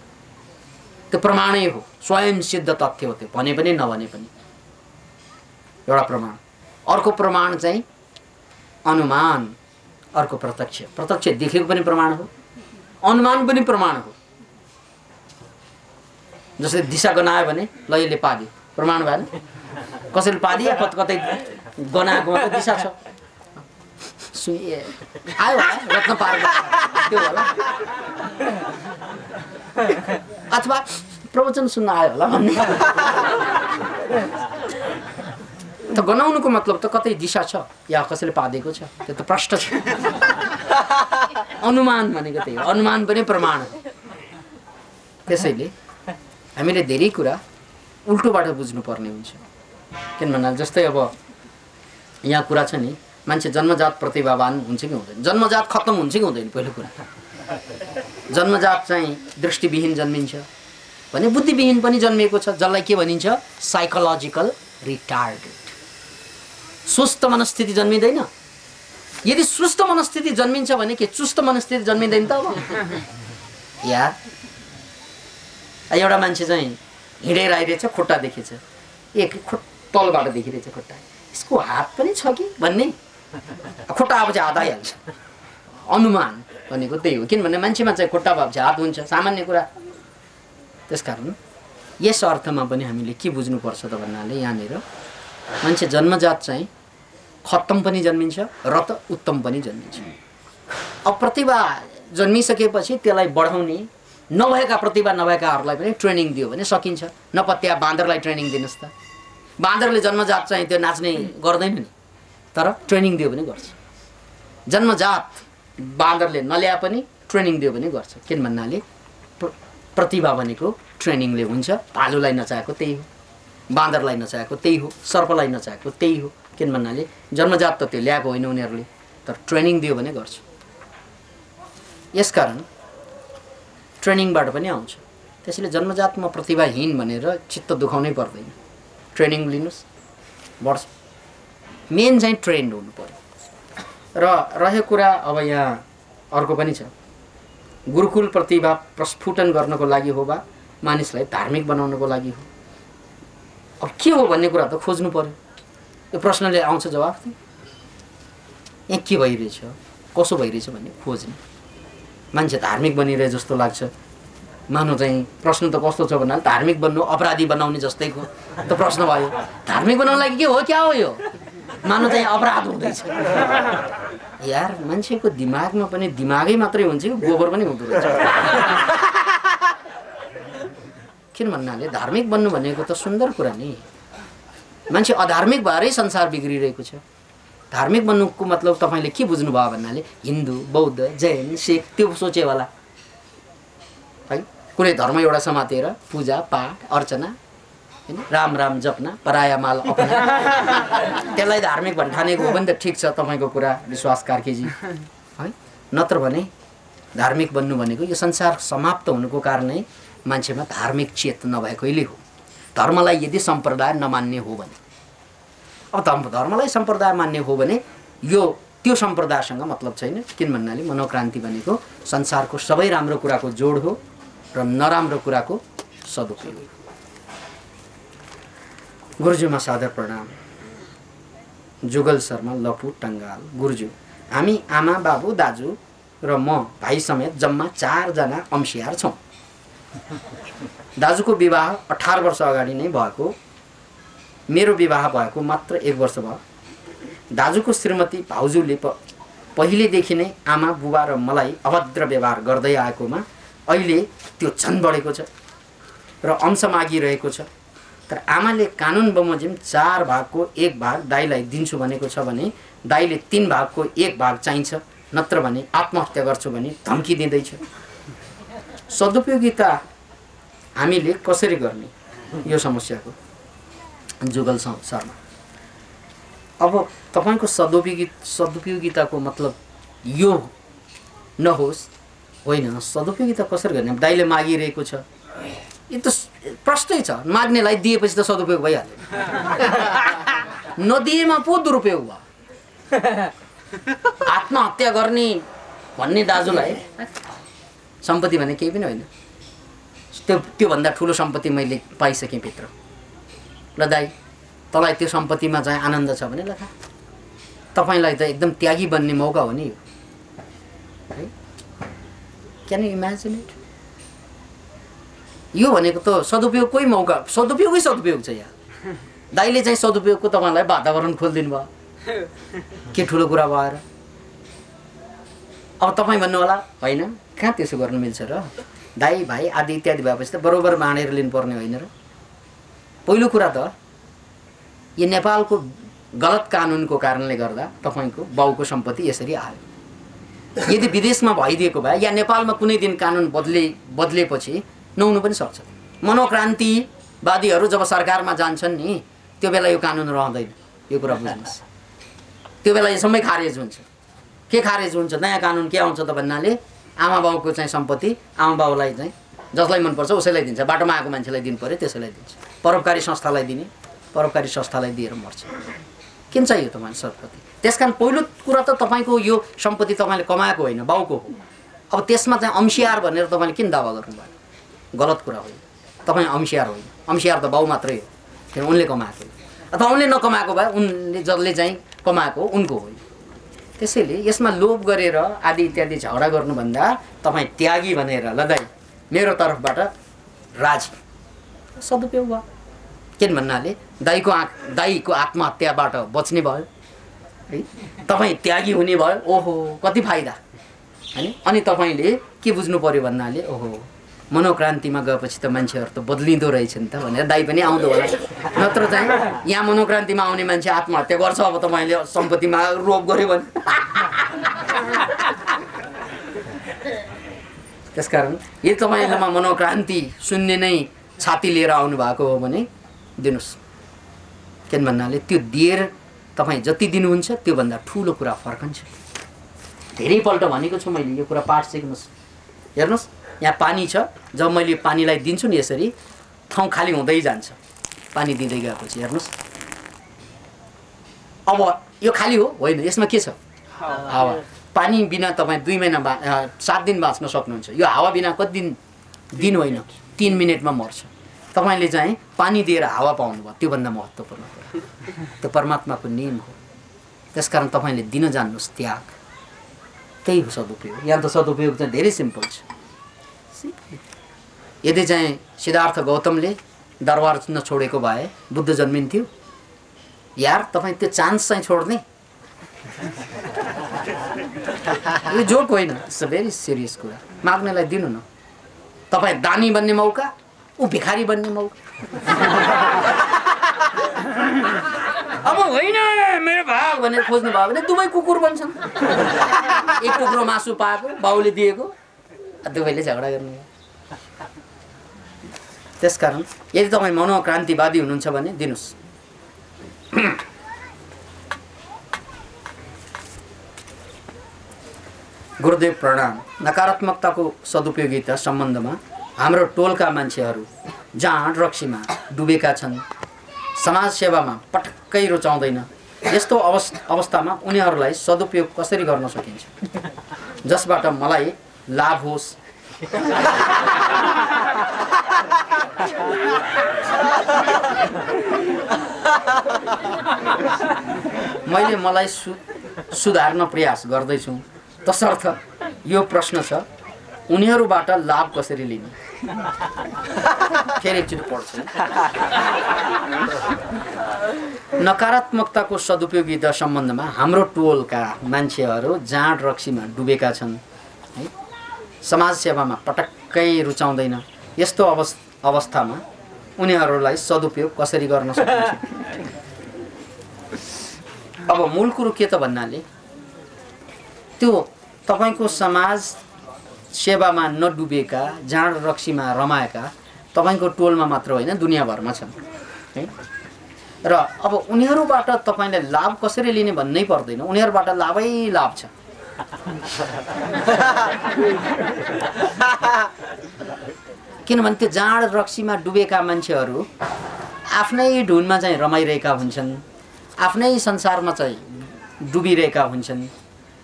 त्यो प्रमाणै हो, स्वयं सिद्ध तथ्य हो, त्यो भने पनि नभने पनि एउटा प्रमाण। अर्को प्रमाण चाहिँ अनुमान, अर्को प्रत्यक्ष। प्रत्यक्ष देखेको पनि प्रमाण हो, अनुमान पनि प्रमाण हो। जसले दिशा गनायो भने ल यसले पादी, प्रमाण भएन? कसैले पादिया कतै गनाएको मात्र दिशा छ, आयो होला रत्न पार्क त्यो होला, अथवा प्रवचन सुन्न आयो होला भन्ने। त गनाउनुको मतलब त कतै दिशा छ या कसैले पादेको छ, त्यो त प्रष्ट छ। अनुमान भनेको त्यही हो, अनुमान पनि प्रमाण हो। त्यसैले हामीले धेरै कुरा उल्टोबाट बुझ्नुपर्ने हुन्छ। किन भन्नाले जस्तै अब यहाँ कुरा छ नि, मान्छे जन्मजात प्रतिभावान हुन्छ कि हुँदैन? जन्मजात खत्तम हुन्छ कि हुँदैन? पहिलो कुरा जन्मजात चाहिँ दृष्टिविहीन जन्मिन्छ भने बुद्धिविहीन पनि जन्मिएको छ, जसलाई के भनिन्छ? Psychological retarded. सुस्त मनस्थिति जन्मिँदैन। यदि सुस्त मनस्थिति जन्मिन्छ भने के चुस्त मनस्थिति जन्मिँदैन त? अब यार एउटा मान्छे चाहिँ हिँडेर आइरहेछ, खुट्टा देखेछ, तलबाट देखिरहेछ खुट्टा, यसको हात पनि छ कि भन्ने, खुट्टा अब चाहिँ हात आइहाल्छ। अनुमान भनेको त्यही हो, किनभने मान्छेमा चाहिँ खुट्टा भएपछि हात हुन्छ, सामान्य कुरा। त्यसकारण यस अर्थमा पनि हामीले के बुझ्नुपर्छ त भन्नाले यहाँनिर मान्छे जन्मजात चाहिँ खत्तम पनि जन्मिन्छ र त उत्तम पनि जन्मिन्छ। अब प्रतिभा जन्मिसकेपछि त्यसलाई बढाउने, नभएका प्रतिभा नभएकाहरूलाई पनि ट्रेनिङ दियो भने सकिन्छ। नपत्या बाँदरलाई ट्रेनिङ दिनुहोस् त, बाँदरले जन्मजात चाहिँ त्यो नाच्ने गर्दैन नि, तर ट्रेनिङ दियो भने गर्छ। जन्मजात बाँदरले नल्या पनि ट्रेनिङ दियो भने गर्छ। किन भन्नाले प्रतिभा भनेको ट्रेनिङले हुन्छ। भालुलाई नचाहेको त्यही हो, बाँदरलाई नचाहेको त्यही हो, सर्पलाई नचाहेको त्यही हो। किन भन्नाले जन्मजात त त्यो ल्याएको होइन उनीहरूले, तर ट्रेनिङ दियो भने गर्छ। यसकारण ट्रेनिङबाट पनि आउँछ। त्यसैले जन्मजातमा प्रतिभाहीन भनेर चित्त दुखाउनै पर्दैन, ट्रेनिङ लिनुहोस्, बढ्छ। मेन चाहिँ ट्रेन्ड हुनु पर्यो। र रह्यो कुरा अब यहाँ अर्को पनि छ, गुरुकुल प्रतिभा प्रस्फुटन गर्नको लागि हो वा मानिसलाई धार्मिक बनाउनको लागि हो? अब के हो भन्ने कुरा त खोज्नु पर्यो। यो प्रश्नले आउँछ जवाफ त, यहाँ के भइरहेछ, कसो भइरहेछ भन्ने खोज्ने। मान्छे धार्मिक बनिरहे जस्तो लाग्छ। मानव चाहिँ प्रश्न त कस्तो छ भन्नाले धार्मिक बन्नु अपराधी बनाउने जस्तैको त प्रश्न भयो। धार्मिक बनाउन लागि के हो, क्या हो यो? मानव चाहिँ अपराध हुँदैछ। यार मान्छेको दिमागमा पनि दिमागै मात्रै हुन्छ कि गोबर पनि हुँदो रहेछ। किन भन्नाले धार्मिक बन्नु भनेको त सुन्दर कुरा नि। मान्छे अधार्मिक भएरै संसार बिग्रिरहेको छ। धार्मिक बन्नुको मतलब तपाईले के बुझ्नु भयो भन्नाले हिन्दू, बौद्ध, जैन, सिख त्यो सोचे होला है। कुनै धर्म एउटा समातेर पूजा पाठ अर्चना हैन, राम राम जप्ना, पराया माल अपना, त्यसलाई धार्मिक भन्ठानेको हो भने त ठीक छ, तपाईको कुरा विश्वास कार्कीजी है। नत्र भने धार्मिक बन्नु भनेको यो संसार समाप्त हुनुको कारणै मान्छेमा धार्मिक चेत नभएकोले हो। धर्मलाई यदि सम्प्रदाय नमान्ने हो भने, अब धर्मलाई सम्प्रदाय मान्ने हो भने यो त्यो सम्प्रदायसँग मतलब छैन। किन भन्नाले मनोक्रान्ति भनेको संसारको सबै राम्रो कुराको जोड हो र नराम्रो कुराको सदुपयोग हो। गुरुज्यूमा सादर प्रणाम। जुगल शर्मा, लपु टङ्गाल। गुरुज्यू, हामी आमा बाबु दाजु र म भाइ समेत जम्मा 4 जना अंशियार छौँ। दाजुको विवाह 18 वर्ष अगाडि नै भएको, मेरो विवाह भएको मात्र 1 वर्ष भयो। दाजुको श्रीमती भाउजूले पहिलेदेखि नै आमा बुबा र मलाई अभद्र व्यवहार गर्दै आएकोमा अहिले त्यो झन् बढेको छ र अंश मागिरहेको छ। तर आमाले कानुन बमोजिम 4 भागको 1 भाग दाइलाई दिन्छु भनेको छ भने दाइले 3 भागको 1 भाग चाहिन्छ, नत्र भने आत्महत्या गर्छु भने धम्की दिँदैछ। सदुपयोगिता हामीले कसरी गर्ने यो समस्याको? जुगल शर्मा, अब तपाईको सदुपयोगिताको मतलब यो नहोस् होइन। सदुपयोगिता कसरी गर्ने? दाइले मागिरहेको छ, यो त प्रश्नै छ। माग्नेलाई दिएपछि त सदुपयोग भइहाल्यो, नदिएमा पो दुरुपयोग भयो। आत्महत्या गर्ने भन्ने दाजुलाई सम्पत्ति भने केही पनि होइन। त्योभन्दा ठुलो सम्पत्ति मैले पाइसकेँ भित्र। ल दाइ, तँलाई त्यो सम्पत्तिमा चाहिँ आनन्द छ भने ल तपाईँलाई त एकदम त्यागी बन्ने मौका हो नि यो, है? Can you imagine it? यो भनेको त सदुपयोगकै मौका, सदुपयोगै सदुपयोग छ यहाँ। दाइले चाहिँ सदुपयोगको तपाईँलाई वातावरण खोलिदिनु भयो, के ठुलो कुरा भएर। अब तपाईँ भन्नु होला होइन कहाँ त्यसो गर्नु मिल्छ र, दाइ भाइ आदि इत्यादि भएपछि त बरोबर बाँडेर लिनुपर्ने होइन र। पहिलो कुरा त यो नेपालको गलत कानुनको कारणले गर्दा तपाईँको बाउको सम्पत्ति यसरी आयो। यदि विदेशमा भइदिएको भए या नेपालमा कुनै दिन कानुन बदलेपछि नहुनु पनि सक्छ। मनोक्रान्तिवादीहरू जब सरकारमा जान्छन् नि, त्यो बेला यो कानुन रहँदैन। यो कुरा बुझ्नुहोस्, त्यो बेला यो सबै खारेज हुन्छ। के खारेज हुन्छ? नयाँ कानुन के आउँछ त भन्नाले आमा बाउको चाहिँ सम्पत्ति आमा बाउलाई चाहिँ जसलाई मनपर्छ उसैलाई दिन्छ, बाटोमा आएको मान्छेलाई दिनु पऱ्यो त्यसैलाई दिन्छ, परोपकारी संस्थालाई दिने परोपकारी संस्थालाई दिएर मर्छ। किन चाहियो तपाईँले सम्पत्ति? त्यस कारण पहिलो कुरा त तपाईँको यो सम्पत्ति तपाईँले कमाएको होइन, बाउको हो। अब त्यसमा चाहिँ अंशियार भनेर तपाईँले किन दावा गर्नुभयो? गलत कुरा होइन। तपाईँ अंशियार होइन, अंशियार त बाउ मात्रै हो, किन उनले कमाएको हो। अथवा उनले नकमाएको भए उनले जसले चाहिँ कमाएको उनको हो। त्यसैले यसमा लोभ गरेर आदि इत्यादि झगडा गर्नुभन्दा तपाईँ त्यागी भनेर ल दाइ मेरो तर्फबाट राजी, सदुपयोग भयो। किन भन्नाले दाइको आत्महत्याबाट बच्ने भयो है, तपाईँ त्यागी हुने भयो। ओहो कति फाइदा हैन। अनि तपाईँले के बुझ्नु पर्यो भन्नाले ओहो मनोक्रान्तिमा गएपछि त मान्छेहरू त बदलिँदो रहेछ नि त भनेर दाइ पनि आउँदो होला। नत्र चाहिँ यहाँ मनोक्रान्तिमा आउने मान्छे आत्महत्या गर्छ अब तपाईँले सम्पत्तिमा रोप गर्यो भने। त्यसकारण यदि तपाईँमा मनोक्रान्ति शून्य नै छाती लिएर आउनु भएको हो भने दिनुहोस्। किन भन्नाले त्यो दिएर तपाईँ जति दिनुहुन्छ त्योभन्दा ठुलो कुरा फर्कन्छ। धेरैपल्ट भनेको छु मैले, यो कुरा पाठ सिक्नुहोस्। हेर्नुहोस् यहाँ पानी छ, जब मैले पानीलाई दिन्छु नि यसरी ठाउँ खाली हुँदै जान्छ पानी दिँदै गएपछि। हेर्नुहोस् अब यो खाली हो होइन, यसमा के छ? हावा। पानी बिना तपाईँ 2 महिना 7 दिन बाँच्न सक्नुहुन्छ, यो हावा बिना कति दिन होइन 3 मिनटमा मर्छ। तपाईँले चाहिँ पानी दिएर हावा पाउनुभयो, त्योभन्दा महत्त्वपूर्ण कुरा त्यो परमात्माको नियम हो। त्यसकारण तपाईँले दिन जान्नुहोस् त्याग, त्यही हो सदुपयोग। यहाँ त सदुपयोग चाहिँ धेरै सिम्पल छ। यदि चाहिँ सिद्धार्थ गौतमले दरबार नछोडेको भए बुद्ध जन्मिन्थ्यो? यार तपाईँ त्यो चान्स चाहिँ छोड्ने, यो जोक होइन, इट्स अ भेरी सिरियस कुरा। माग्नेलाई दिनु न। तपाईँ दानी बन्ने मौका, ऊ भिखारी बन्ने मौका। अब होइन मेरो भाग भनेर खोज्नु भयो भने दुवै कुकुर बन्छन्। एक टुक्रो मासु पाएको बाउले दिएको, दुवैले झगडा गर्नु। त्यसकारण यदि तपाईँ मनोक्रान्तिवादी हुनुहुन्छ भने दिनुहोस्। गुरुदेव प्रणाम। नकारात्मकताको सदुपयोगिता सम्बन्धमा हाम्रो टोलका मान्छेहरू जाँड रक्सीमा डुबेका छन्, समाज सेवामा पटक्कै रुचाउँदैन। यस्तो अवस्थामा उनीहरूलाई सदुपयोग कसरी गर्न सकिन्छ जसबाट मलाई लाभ होस्? मैले मलाई सुधार्न प्रयास गर्दैछु, तसर्थ यो प्रश्न छ उनीहरूबाट लाभ कसरी लिने? फेरि एकचोटि पढ्छु। नकारात्मकताको सदुपयोगिता सम्बन्धमा हाम्रो टोलका मान्छेहरू जाँड रक्सीमा डुबेका छन् है, समाज सेवामा पटक्कै रुचाउँदैन। यस्तो अवस्थामा उनीहरूलाई सदुपयोग कसरी गर्न सकिन्छ? अब मूल कुरो के त भन्नाले त्यो तपाईको समाज सेवामा नडुबेका जाँड रक्सीमा रमाएका तपाईको टोलमा मात्र होइन दुनियाँभरमा छन् है। र अब उनीहरूबाट तपाईँले लाभ कसरी लिने भन्नै पर्दैन, उनीहरूबाट लाभै लाभ छ। किनभने त्यो जाँड रक्सीमा डुबेका मान्छेहरू आफ्नै ढुनमा चाहिँ रमाइरहेका हुन्छन्, आफ्नै संसारमा चाहिँ डुबिरहेका हुन्छन्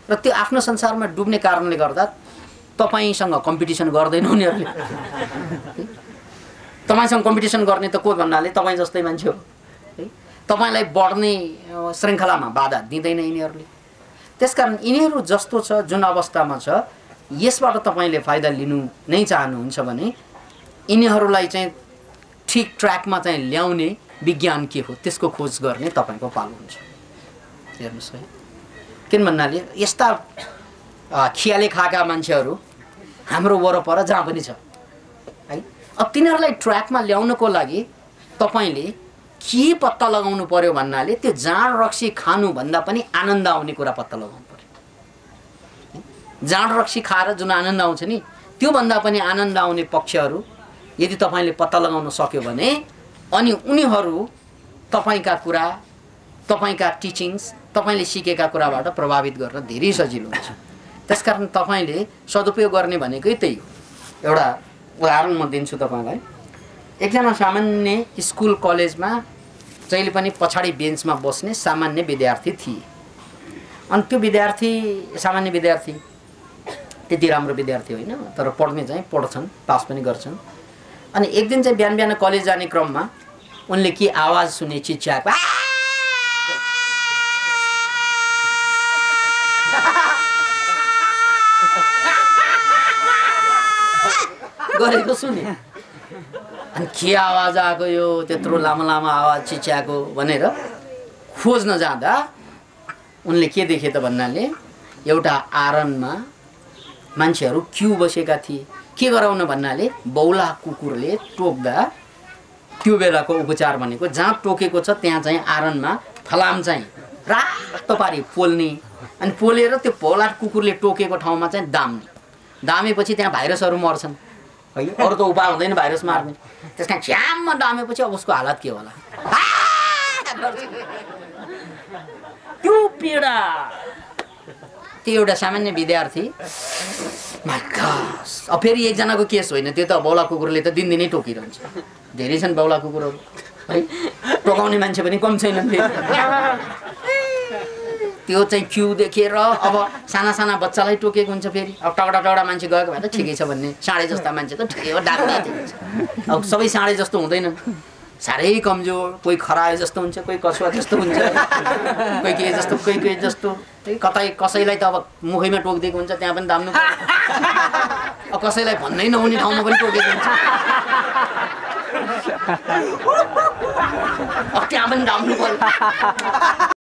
र त्यो आफ्नो संसारमा डुब्ने कारणले गर्दा तपाईसँग कम्पिटिसन गर्दैन उनीहरूले। तपाईसँग कम्पिटिसन गर्ने त को भन्नाले तपाईँ जस्तै मान्छे हो है। तपाईँलाई बढ्ने श्रृङ्खलामा बाधा दिँदैन यिनीहरूले। त्यसकारण यिनीहरू जस्तो छ, जुन अवस्थामा छ, यसबाट तपाईँले फाइदा लिनु नै चाहनुहुन्छ भने यिनीहरूलाई चाहिँ ठिक ट्र्याकमा चाहिँ ल्याउने विज्ञान के हो त्यसको खोज गर्ने तपाईँको पालो हुन्छ। हेर्नुहोस् है, किन भन्नाले यस्ता खियाले खाएका मान्छेहरू हाम्रो वरपर जहाँ पनि छ है। अब तिनीहरूलाई ट्र्याकमा ल्याउनको लागि तपाईँले के पत्ता लगाउनु पर्यो भन्नाले त्यो जाँड रक्सी खानुभन्दा पनि आनन्द आउने कुरा पत्ता लगाउनु पर्यो। जाँड रक्सी खाएर जुन आनन्द आउँछ नि, त्योभन्दा पनि आनन्द आउने पक्षहरू यदि तपाईँले पत्ता लगाउन सक्यो भने अनि उनीहरू तपाईँका कुरा, तपाईँका टिचिङ्स, तपाईँले सिकेका कुराबाट प्रभावित गर्न धेरै सजिलो हुन्छ। त्यसकारण तपाईँले सदुपयोग गर्ने भनेकै त्यही हो। एउटा उदाहरण म दिन्छु तपाईँलाई। एकजना सामान्य स्कुल कलेजमा जहिले पनि पछाडि बेन्चमा बस्ने सामान्य विद्यार्थी थिए। अनि त्यो विद्यार्थी सामान्य विद्यार्थी त्यति राम्रो विद्यार्थी होइन, तर पढ्ने चाहिँ पढ्छन्, पास पनि गर्छन्। अनि एक दिन चाहिँ बिहान बिहान कलेज जाने क्रममा उनले के आवाज सुने, चिच्याएको गरेको सुने। अनि के आवाज आएको यो, त्यत्रो लामो लामो आवाज चिच्याएको भनेर खोज्न जाँदा उनले के देखे त भन्नाले एउटा आरनमा मान्छेहरू क्यु बसेका थिए। के गराउन भन्नाले बौला कुकुरले टोक्दा त्यो बेलाको उपचार भनेको जहाँ टोकेको छ त्यहाँ चाहिँ आरनमा फलाम चाहिँ रातो पारी पोल्ने, अनि पोलेर त्यो बौला कुकुरले टोकेको ठाउँमा चाहिँ दाम्ने। दामेपछि त्यहाँ भाइरसहरू मर्छन् है, अरू त उपाय हुँदैन भाइरस मार्ने। त्यस कारण झ्याममा दामेपछि अब उसको हालत के होला, त्यो पीडा। त्यो एउटा सामान्य विद्यार्थी, माय गॉड। अब फेरि एकजनाको केस होइन, त्यो त बौला कुकुरले त दिनदिनै टोकिरहन्छ। धेरै छन् बौला कुकुरहरू है, टोकाउने मान्छे पनि कम छैनन् फेरि। त्यो चाहिँ क्यु देखेर अब साना साना बच्चालाई टोकेको हुन्छ। फेरि अब टगडा टगडा मान्छे गएको भए त ठिकै छ भन्ने, साँडे जस्ता मान्छे त ठिकै हो, डाक्दा हुन्छ। अब सबै साँडे जस्तो हुँदैनन्, साह्रै कमजोर, कोही खरायो जस्तो हुन्छ, कोही कसुवा जस्तो हुन्छ, कोही के जस्तो, कोही के जस्तो। कतै कसैलाई त अब मुखैमा टोकिदिएको हुन्छ, त्यहाँ पनि दाम्नु पर्यो। अब कसैलाई भन्नै नहुने ठाउँमा पनि टोकेको हुन्छ, अब त्यहाँ पनि दाम्नु पर्यो।